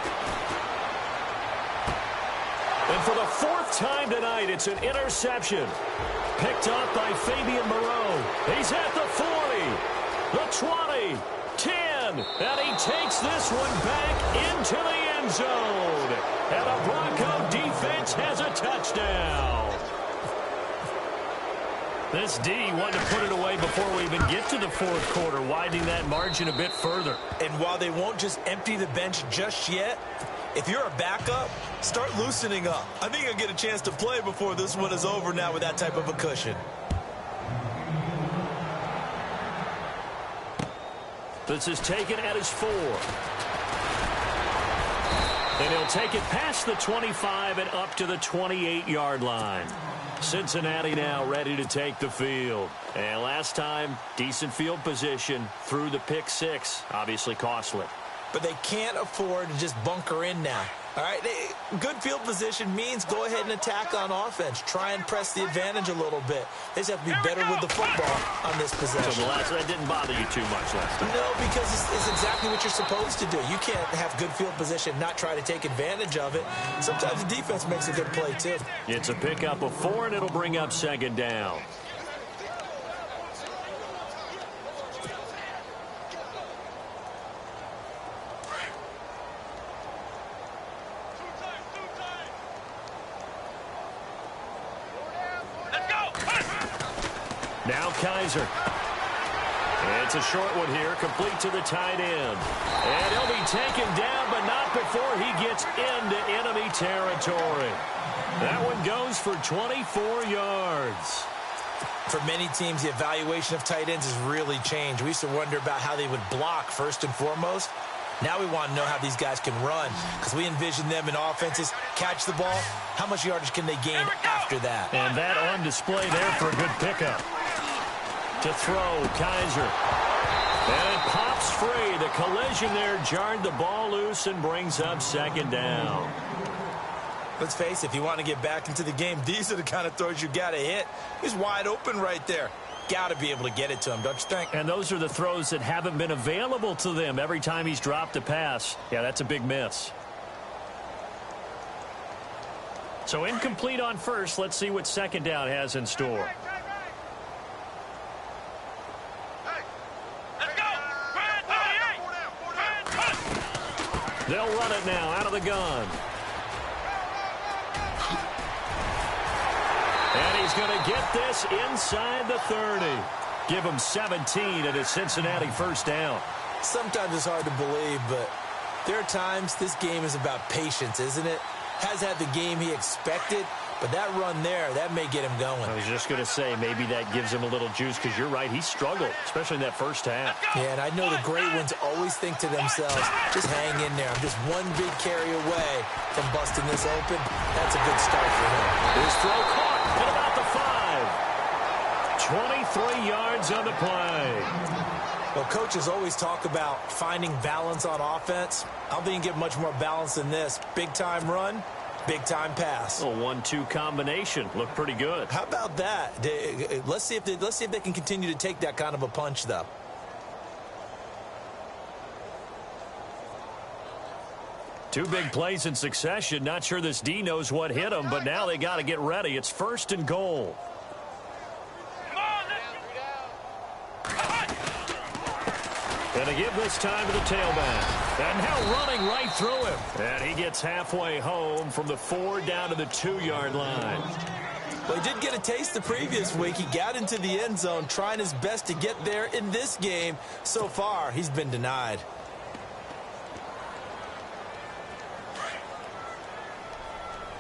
And for the fourth time tonight, it's an interception. Picked up by Fabian Moreau. He's at the 40, the 20, 10, and he takes this one back into the end zone. And the Bronco defense has a touchdown. This D wanted to put it away before we even get to the fourth quarter, widening that margin a bit further. And while they won't just empty the bench just yet, if you're a backup, start loosening up. I think you'll get a chance to play before this one is over now with that type of a cushion. This is taken at his 4. And he'll take it past the 25 and up to the 28-yard line. Cincinnati now ready to take the field. And last time, decent field position through the pick 6. Obviously costly. But they can't afford to just bunker in now. All right, good field position means go ahead and attack on offense. Try and press the advantage a little bit. They just have to be better with the football on this possession. So that didn't bother you too much last time? No, because it's exactly what you're supposed to do. You can't have good field position, not try to take advantage of it. Sometimes the defense makes a good play, too. It's a pickup of 4, and it'll bring up second down. Now Kaiser. It's a short one here, complete to the tight end. And he'll be taken down, but not before he gets into enemy territory. That one goes for 24 yards. For many teams, the evaluation of tight ends has really changed. We used to wonder about how they would block first and foremost. Now we want to know how these guys can run, because we envision them in offenses, catch the ball, how much yardage can they gain after that? And that on display there for a good pickup. To throw, Kaiser. And it pops free. The collision there jarred the ball loose and brings up second down. Let's face it, if you want to get back into the game, these are the kind of throws you got to hit. He's wide open right there. Got to be able to get it to him, don't you think? And those are the throws that haven't been available to them every time he's dropped a pass. Yeah, that's a big miss. So incomplete on first. Let's see what second down has in store. They'll run it now out of the gun. And he's going to get this inside the 30. Give him 17 at a Cincinnati first down. Sometimes it's hard to believe, but there are times this game is about patience, isn't it? Has had the game he expected, but that run there, that may get him going. I was just going to say, maybe that gives him a little juice, because you're right, he struggled, especially in that first half. Yeah, and I know the great ones always think to themselves, just hang in there. I'm just one big carry away from busting this open. That's a good start for him. His throw caught at about the 5. 23 yards on the play. Well, coaches always talk about finding balance on offense. I don't think you can get much more balance than this. Big-time run, big-time pass. A 1-2 combination. Looked pretty good. How about that? Let's see if they can continue to take that kind of a punch, though. Two big plays in succession. Not sure this D knows what hit him, but now they got to get ready. It's first and goal. And to give this time to the tailback. And now running right through him. And he gets halfway home from the 4 down to the 2-yard line. Well, he did get a taste the previous week. He got into the end zone, trying his best to get there in this game. So far, he's been denied.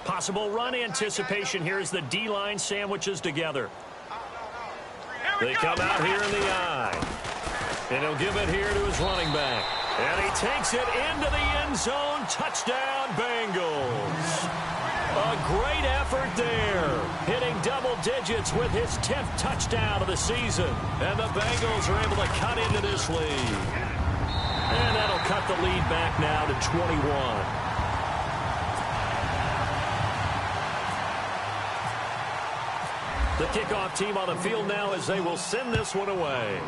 Possible run anticipation here as the D-line sandwiches together. They come out here in the eye. And he'll give it here to his running back. And he takes it into the end zone. Touchdown, Bengals. A great effort there. Hitting double digits with his 10th touchdown of the season. And the Bengals are able to cut into this lead. And that'll cut the lead back now to 21. The kickoff team on the field now as they will send this one away.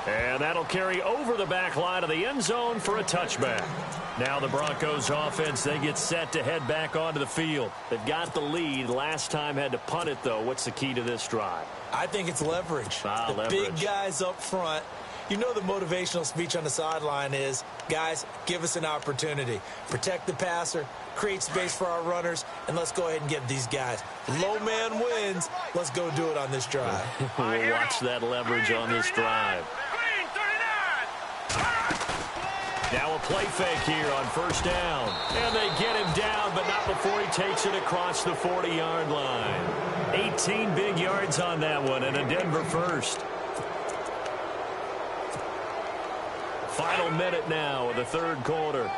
And that'll carry over the back line of the end zone for a touchback. Now the Broncos offense, they get set to head back onto the field. They've got the lead. Last time had to punt it, though. What's the key to this drive? I think it's leverage. The big guys up front. You know the motivational speech on the sideline is, guys, give us an opportunity. Protect the passer, create space for our runners, and let's go ahead and get these guys. Low man wins. Let's go do it on this drive. We'll watch that leverage on this drive. Now a play fake here on first down. And they get him down, but not before he takes it across the 40-yard line. 18 big yards on that one, and a Denver first. Final minute now of the third quarter.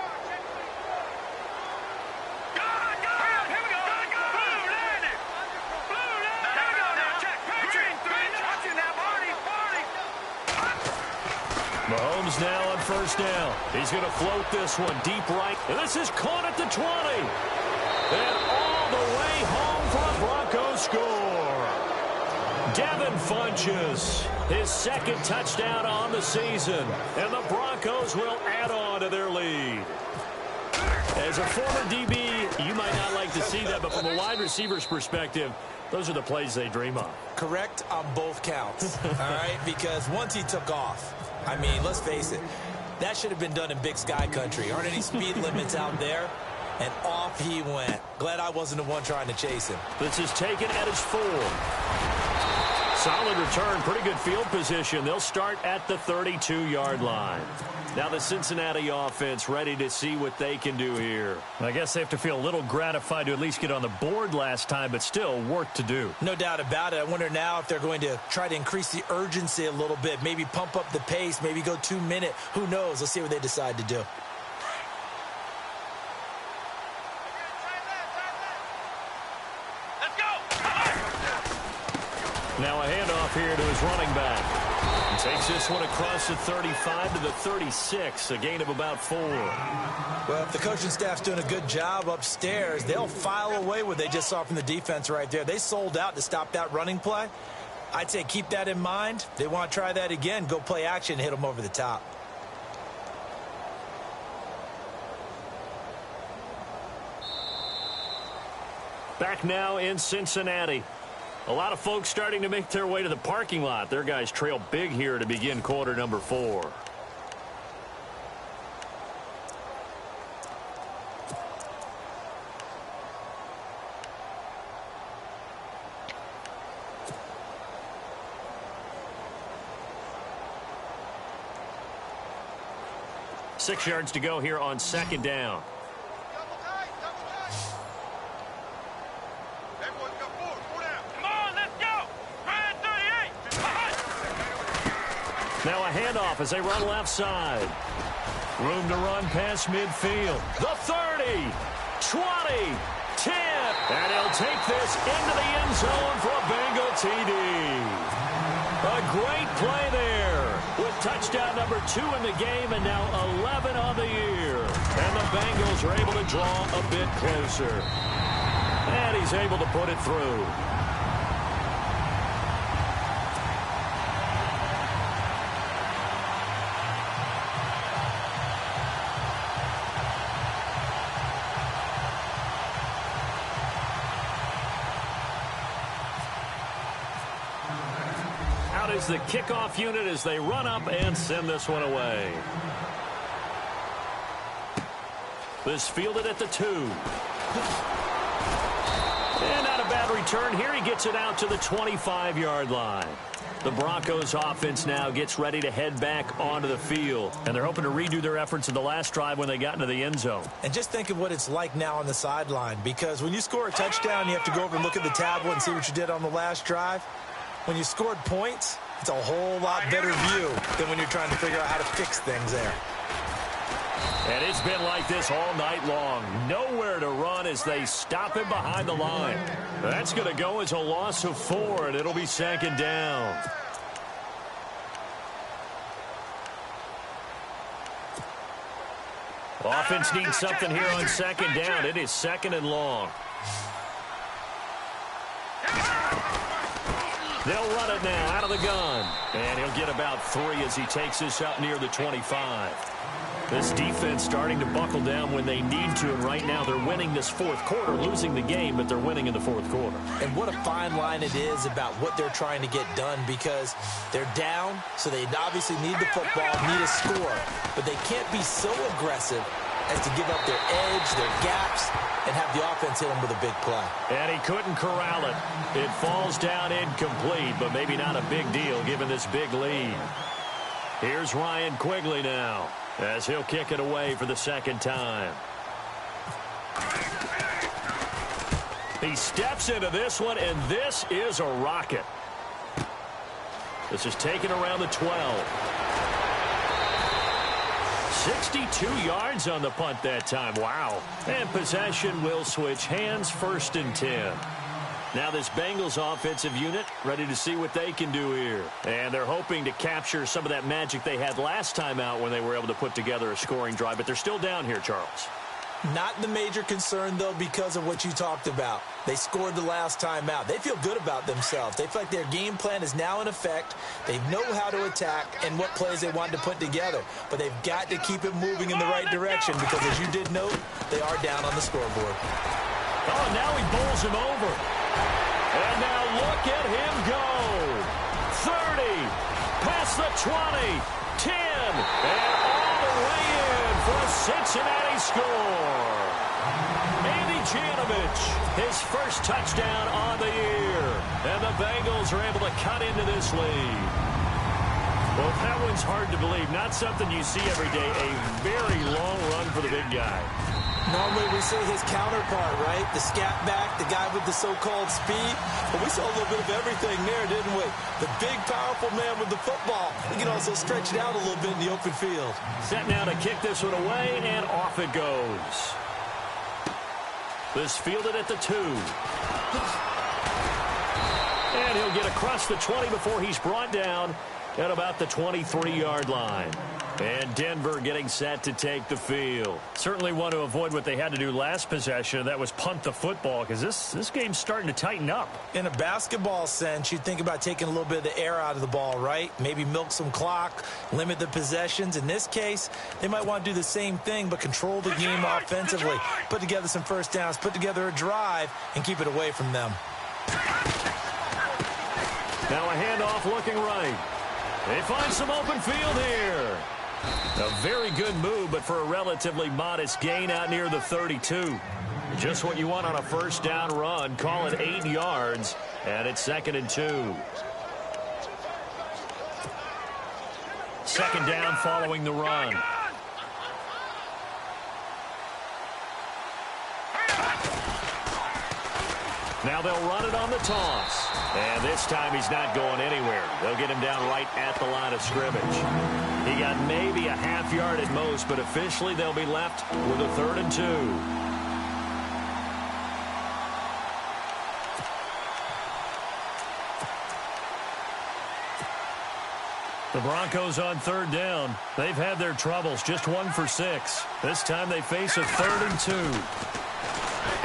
Mahomes now on first down. He's going to float this one deep right. And this is caught at the 20. And all the way home for a Broncos score. Devin Funchess, his second touchdown on the season. And the Broncos will add on to their lead. As a former DB, you might not like to see that, but from a wide receiver's perspective, those are the plays they dream of. Correct on both counts, all right? Because once he took off, I mean, let's face it, that should have been done in Big Sky country. Aren't any speed limits out there? And off he went. Glad I wasn't the one trying to chase him. This is taken at his 4. Solid return, pretty good field position. They'll start at the 32-yard line. Now the Cincinnati offense ready to see what they can do here. I guess they have to feel a little gratified to at least get on the board last time, but still work to do. No doubt about it. I wonder now if they're going to try to increase the urgency a little bit, maybe pump up the pace, maybe go 2-minute. Who knows? Let's see what they decide to do. Now a handoff here to his running back. He takes this one across the 35 to the 36, a gain of about 4. Well, if the coaching staff's doing a good job upstairs, they'll file away what they just saw from the defense right there. They sold out to stop that running play. I'd say keep that in mind. They want to try that again, go play action, hit them over the top. Back now in Cincinnati. A lot of folks starting to make their way to the parking lot. Their guys trail big here to begin quarter number 4. Six yards to go here on second down. Now a handoff as they run left side. Room to run past midfield. The 30, 20, 10. And he'll take this into the end zone for a Bengal TD. A great play there with touchdown number 2 in the game and now 11 on the year. And the Bengals are able to draw a bit closer. And he's able to put it through. Is the kickoff unit as they run up and send this one away. This fielded at the 2. And not a bad return here. He gets it out to the 25-yard line. The Broncos offense now gets ready to head back onto the field. And they're hoping to redo their efforts in the last drive when they got into the end zone. And just think of what it's like now on the sideline. Because when you score a touchdown, you have to go over and look at the tablet and see what you did on the last drive. When you scored points, it's a whole lot better view than when you're trying to figure out how to fix things there. And it's been like this all night long. Nowhere to run as they stop him behind the line. That's going to go as a loss of 4, and it'll be second down. Offense needs something here on second down. It is second and long. They'll run it now out of the gun. And he'll get about 3 as he takes this up near the 25. This defense starting to buckle down when they need to, and right now they're winning this fourth quarter, losing the game, but they're winning in the fourth quarter. And what a fine line it is about what they're trying to get done, because they're down, so they obviously need the football, need a score, but they can't be so aggressive as to give up their edge, their gaps, and have the offense hit them with a big play. And he couldn't corral it. It falls down incomplete, but maybe not a big deal given this big lead. Here's Ryan Quigley now, as he'll kick it away for the second time. He steps into this one, and this is a rocket. This is taken around the 12. 62 yards on the punt that time. Wow. And possession will switch hands, 1st and 10. Now this Bengals offensive unit ready to see what they can do here. And they're hoping to capture some of that magic they had last time out when they were able to put together a scoring drive. But they're still down here, Charles. Not the major concern, though, because of what you talked about. They scored the last time out. They feel good about themselves. They feel like their game plan is now in effect. They know how to attack and what plays they want to put together. But they've got to keep it moving in the right direction because, as you did note, they are down on the scoreboard. Oh, now he bowls him over. And now look at him go. 30, past the 20, 10, and all the way in for a Cincinnati score. Andy Janovich, his first touchdown on the year. And the Bengals are able to cut into this lead. Well, that one's hard to believe. Not something you see every day. A very long run for the big guy. Normally we see his counterpart, right? The scat back, the guy with the so-called speed. But we saw a little bit of everything there, didn't we? The big, powerful man with the football. He can also stretch it out a little bit in the open field. Set now to kick this one away, and off it goes. This fielded at the 2. And he'll get across the 20 before he's brought down at about the 23-yard line. And Denver getting set to take the field. Certainly want to avoid what they had to do last possession. That was punt the football, because this game's starting to tighten up. In a basketball sense, you think about taking a little bit of the air out of the ball, right? Maybe milk some clock, limit the possessions. In this case, they might want to do the same thing, but control the game offensively. Put together some first downs, put together a drive, and keep it away from them. Now a handoff looking right. They find some open field here. A very good move, but for a relatively modest gain out near the 32. Just what you want on a first down run. Call it 8 yards, and it's 2nd and 2. 2nd down following the run. Now they'll run it on the toss. And this time he's not going anywhere. They'll get him down right at the line of scrimmage. He got maybe a half yard at most, but officially they'll be left with a 3rd and 2. The Broncos on 3rd down. They've had their troubles, just 1 for 6. This time they face a 3rd and 2.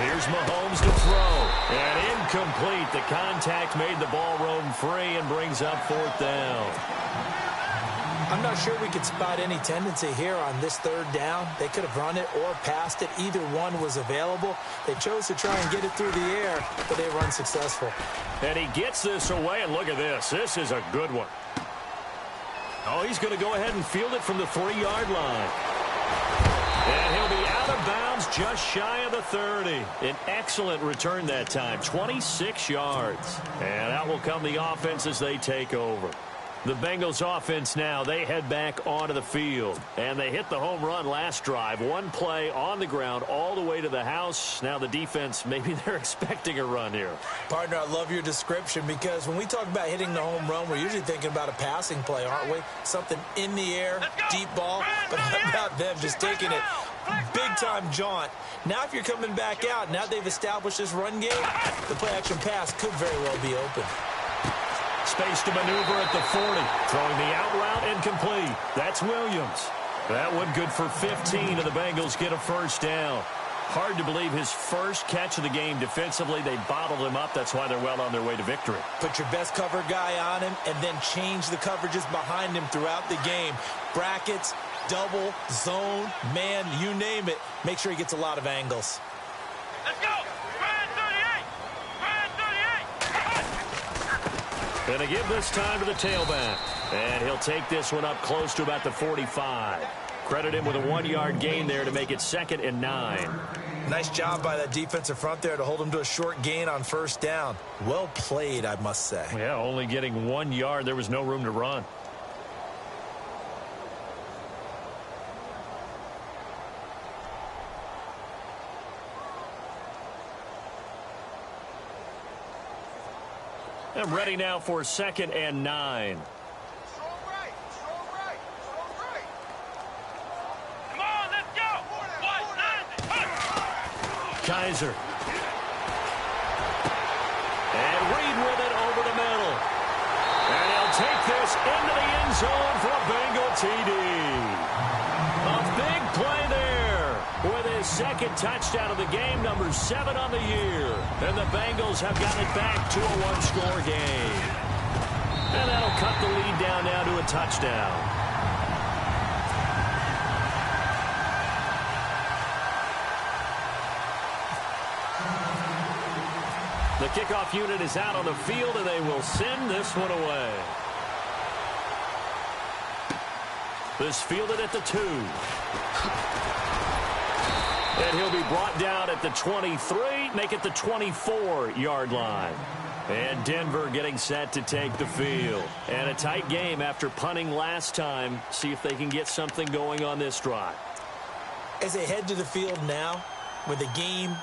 Here's Mahomes to throw. And incomplete. The contact made the ball roam free and brings up 4th down. I'm not sure we could spot any tendency here on this 3rd down. They could have run it or passed it. Either one was available. They chose to try and get it through the air, but they were unsuccessful. And he gets this away, and look at this. This is a good one. Oh, he's going to go ahead and field it from the 3-yard line. And he'll be out of bounds just shy of the 30. An excellent return that time, 26 yards. And out will come the offense as they take over. The Bengals offense now, they head back onto the field. And they hit the home run last drive. One play on the ground all the way to the house. Now the defense, maybe they're expecting a run here. Partner, I love your description, because when we talk about hitting the home run, we're usually thinking about a passing play, aren't we? Something in the air, deep ball. But how about them just taking it big-time jaunt? Now if you're coming back out, now they've established this run game, the play-action pass could very well be open. Space to maneuver at the 40. Throwing the out route incomplete. That's Williams. That one good for 15, and the Bengals get a first down. Hard to believe his first catch of the game defensively. They bottled him up. That's why they're well on their way to victory. Put your best cover guy on him and then change the coverages behind him throughout the game. Brackets, double, zone, man, you name it. Make sure he gets a lot of angles. Let's go! Ryan 38! Ryan 38! Going to give this time to the tailback. And he'll take this one up close to about the 45. Credit him with a 1-yard gain there to make it 2nd and 9. Nice job by that defensive front there to hold him to a short gain on first down. Well played, I must say. Yeah, only getting 1 yard. There was no room to run. And ready now for 2nd and 9. Kaiser. And Reed with it over the middle. And he'll take this into the end zone for a Bengal TD. A big play there with his 2nd touchdown of the game, number 7 on the year. And the Bengals have got it back to a 1-score game. And that'll cut the lead down now to a touchdown. The kickoff unit is out on the field, and they will send this one away. This fielded at the 2. And he'll be brought down at the 23, make it the 24-yard line. And Denver getting set to take the field. And a tight game after punting last time. See if they can get something going on this drive. As they head to the field now, with the game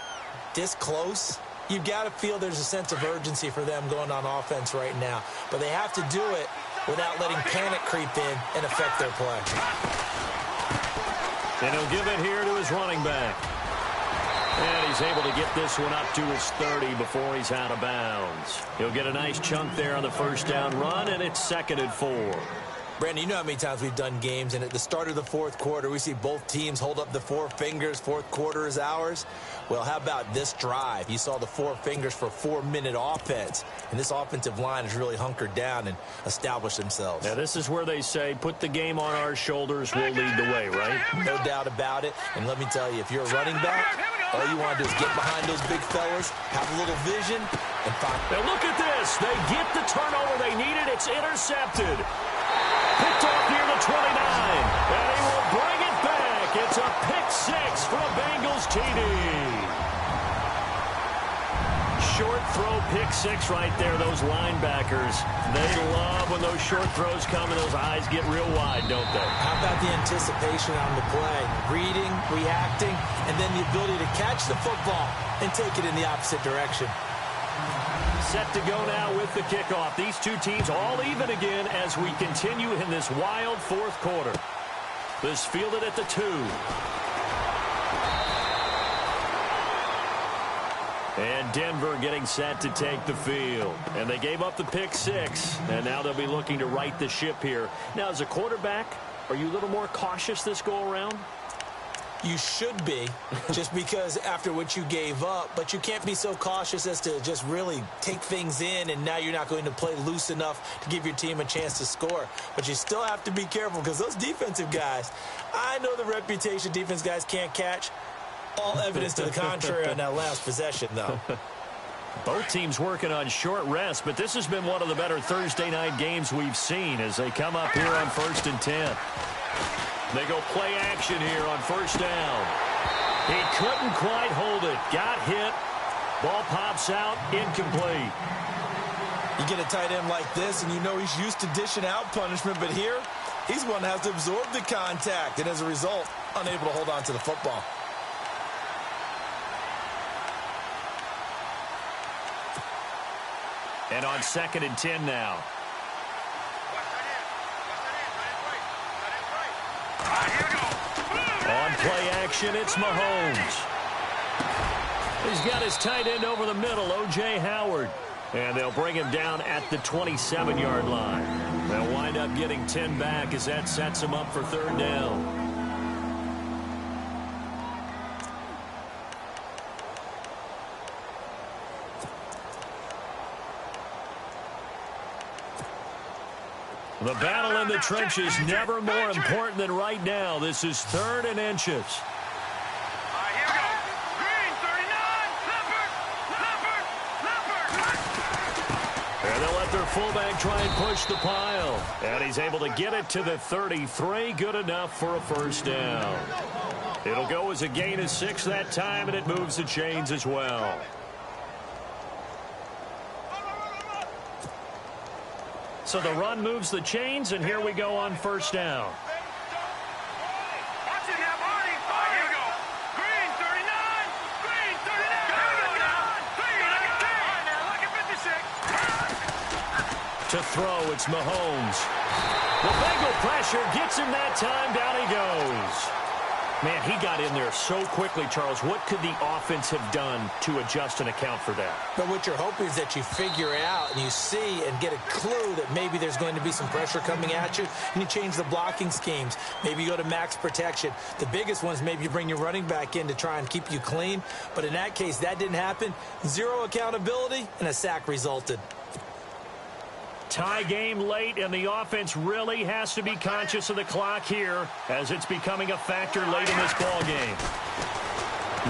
this close, you've got to feel there's a sense of urgency for them going on offense right now. But they have to do it without letting panic creep in and affect their play. And he'll give it here to his running back. And he's able to get this one up to his 30 before he's out of bounds. He'll get a nice chunk there on the first down run, and it's 2nd and 4. Brandon, you know how many times we've done games, and at the start of the fourth quarter, we see both teams hold up the 4 fingers, fourth quarter is ours. Well, how about this drive? You saw the 4 fingers for 4-minute offense, and this offensive line has really hunkered down and established themselves. Now, this is where they say, put the game on our shoulders, we'll lead the way, right? No doubt about it, and let me tell you, if you're a running back, all you want to do is get behind those big fellas, have a little vision, and find. Now, look at this. They get the turnover they needed. It's intercepted. Picked off near the 29, and he will bring it back. It's a pick 6 for a Bengals TD. Short throw pick 6 right there. Those linebackers, they love when those short throws come and those eyes get real wide, don't they? How about the anticipation on the play? Reading, reacting, and then the ability to catch the football and take it in the opposite direction. Set to go now with the kickoff. These two teams all even again as we continue in this wild fourth quarter. This fielded at the 2. And Denver getting set to take the field. And they gave up the pick 6. And now they'll be looking to right the ship here. Now, as a quarterback, are you a little more cautious this go around? You should be, just because after what you gave up, but you can't be so cautious as to just really take things in, and now you're not going to play loose enough to give your team a chance to score. But you still have to be careful, because those defensive guys, I know the reputation defense guys can't catch. All evidence to the contrary on that last possession, though. Both teams working on short rest, but this has been one of the better Thursday night games we've seen as they come up here on 1st and 10. They go play action here on first down. He couldn't quite hold it. Got hit. Ball pops out. Incomplete. You get a tight end like this, and you know he's used to dishing out punishment, but here, he's one that has to absorb the contact, and as a result, unable to hold on to the football. And on 2nd and 10 now. On play action, it's Mahomes. He's got his tight end over the middle, O.J. Howard. And they'll bring him down at the 27-yard line. They'll wind up getting 10 back as that sets him up for 3rd down. The battle in the trenches never more important than right now. This is 3rd and inches. All right, here we go. Green, 39. Leopard. And they'll let their fullback try and push the pile. And he's able to get it to the 33. Good enough for a first down. It'll go as a gain of 6 that time, and it moves the chains as well. So the run moves the chains, and here we go on first down. Watch it now, Marty. All right, here we go. Green, 39. Green, 39. Here we go now. Green, all right, now, look at 56. To throw, it's Mahomes. The Bengal pressure gets him that time. Down he goes. Man, he got in there so quickly, Charles. What could the offense have done to adjust and account for that? But what you're hoping is that you figure out and you see and get a clue that maybe there's going to be some pressure coming at you, and you change the blocking schemes. Maybe you go to max protection. The biggest one is maybe you bring your running back in to try and keep you clean. But in that case, that didn't happen. 0 accountability, and a sack resulted. Tie game late, and the offense really has to be conscious of the clock here as it's becoming a factor late in this ball game.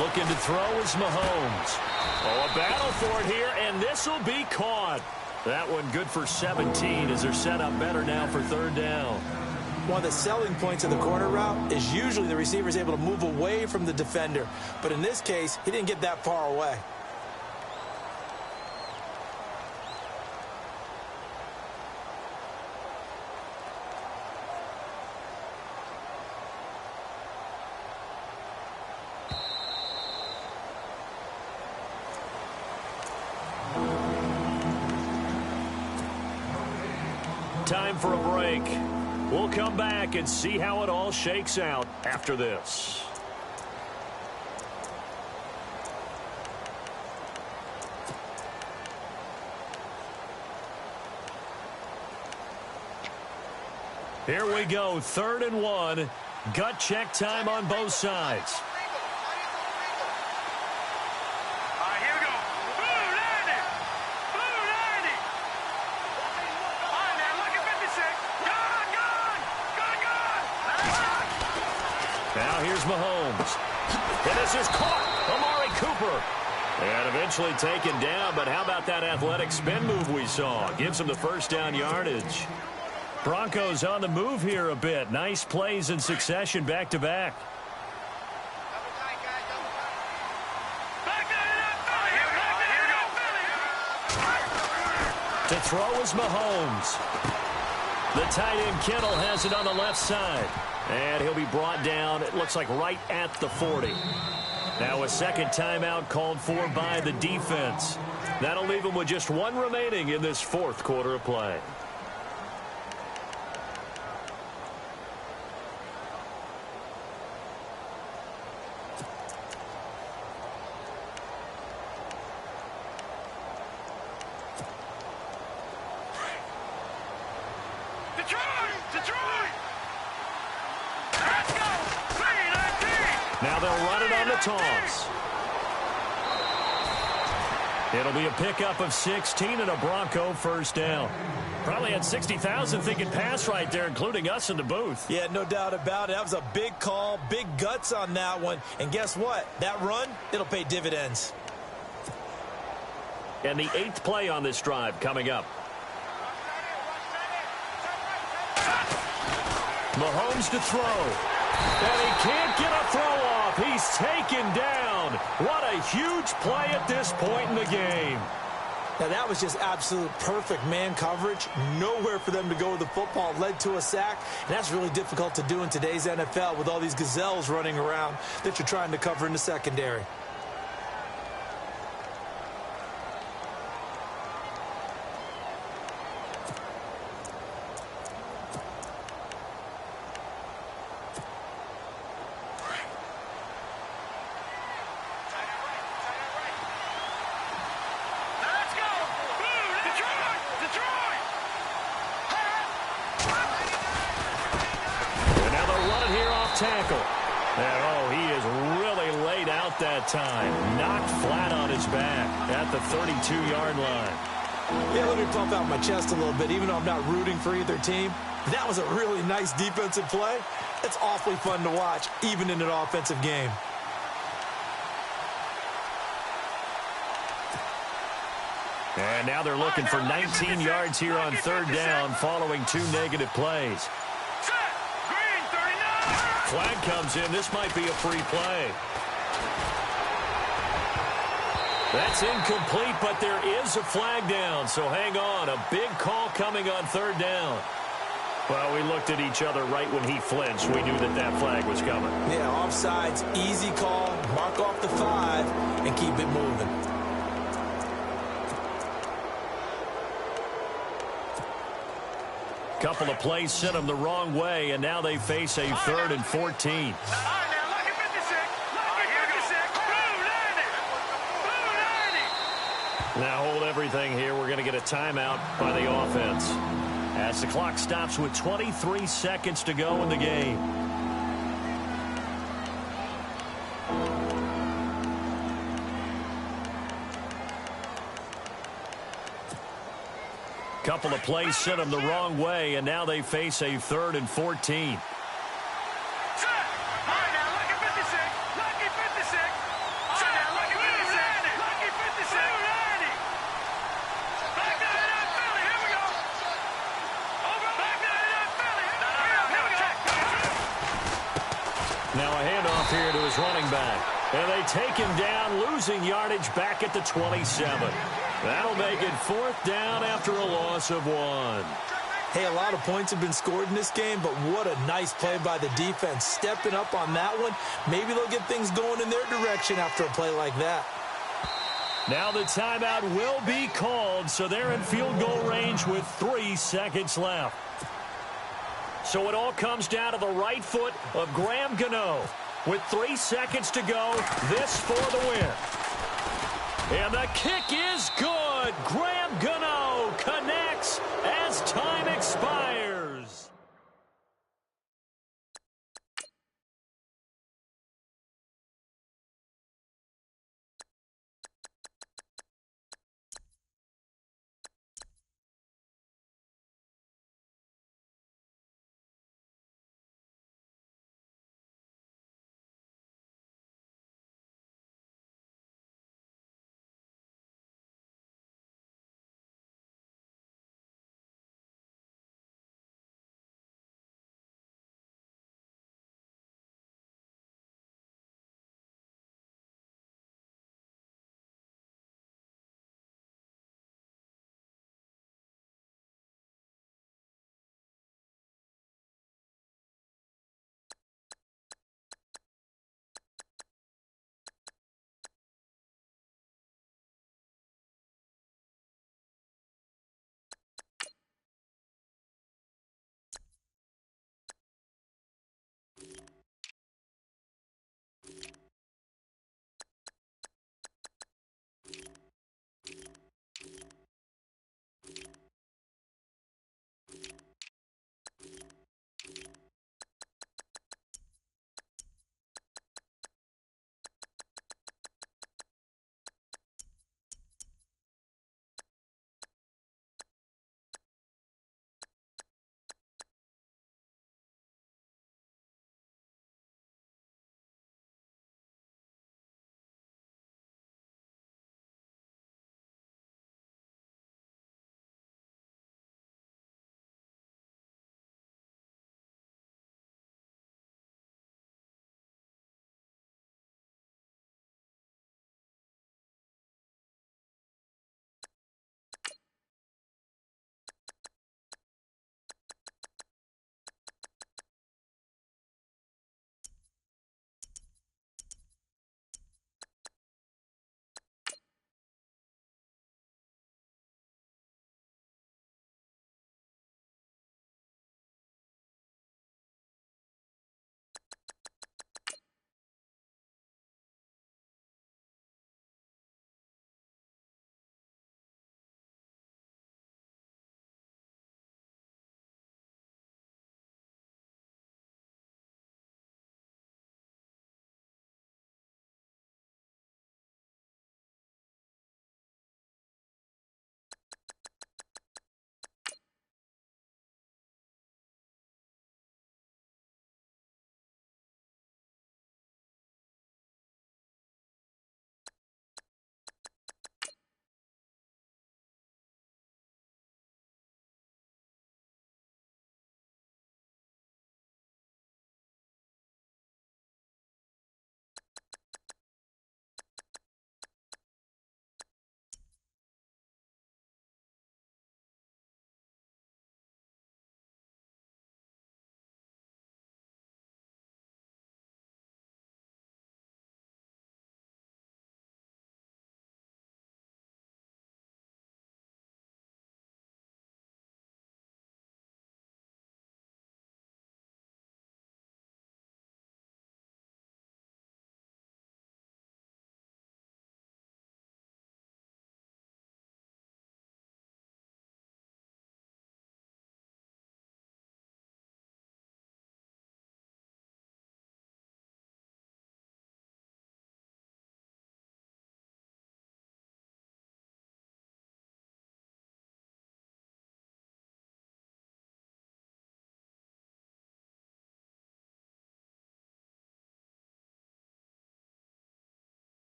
Looking to throw is Mahomes. Oh, a battle for it here, and this will be caught. That one good for 17 as they're set up better now for 3rd down. One of the selling points of the corner route is usually the receiver is able to move away from the defender. But in this case, he didn't get that far away. Time for a break. We'll come back and see how it all shakes out after this. Here we go, 3rd and 1. Gut check time on both sides. Now here's Mahomes. And this is caught. Amari Cooper. And eventually taken down, but how about that athletic spin move we saw? Gives him the first down yardage. Broncos on the move here a bit. Nice plays in succession back-to-back. To throw is Mahomes. The tight end Kittle has it on the left side. And he'll be brought down, it looks like right at the 40. Now a second timeout called for by the defense. That'll leave him with just 1 remaining in this 4th quarter of play. Now they'll run it on the toss. It'll be a pickup of 16 and a Bronco first down. Probably had 60,000 thinking pass right there, including us in the booth. Yeah, no doubt about it. That was a big call, big guts on that one. And guess what? That run, it'll pay dividends. And the 8th play on this drive coming up. Mahomes to throw. And he can't get a throw off. He's taken down. What a huge play at this point in the game. Now, that was just absolute perfect man coverage. Nowhere for them to go with the football. Led to a sack. And that's really difficult to do in today's NFL with all these gazelles running around that you're trying to cover in the secondary. Tackle. And, oh, he is really laid out that time. Knocked flat on his back at the 32-yard line. Yeah, let me pump out my chest a little bit, even though I'm not rooting for either team. That was a really nice defensive play. It's awfully fun to watch, even in an offensive game. And now they're looking for 19 yards here on third down following 2 negative plays. Flag comes in. This might be a free play. That's incomplete, but there is a flag down, so hang on. A big call coming on third down. Well, we looked at each other right when he flinched. We knew that that flag was coming. Yeah, offsides, easy call, mark off the 5, and keep it moving. Couple of plays sent them the wrong way, and now they face a 3rd and 14. Now hold everything here. We're going to get a timeout by the offense as the clock stops with 23 seconds to go in the game. Couple of plays sent them the wrong way, and now they face a 3rd and 14. Now a handoff here to his running back. And they take him down, losing yardage back at the 27. That'll make it 4th down after a loss of 1. Hey, a lot of points have been scored in this game, but what a nice play by the defense. Stepping up on that one. Maybe they'll get things going in their direction after a play like that. Now the timeout will be called, so they're in field goal range with 3 seconds left. So it all comes down to the right foot of Graham Gano. With 3 seconds to go, this for the win. And the kick is good. Graham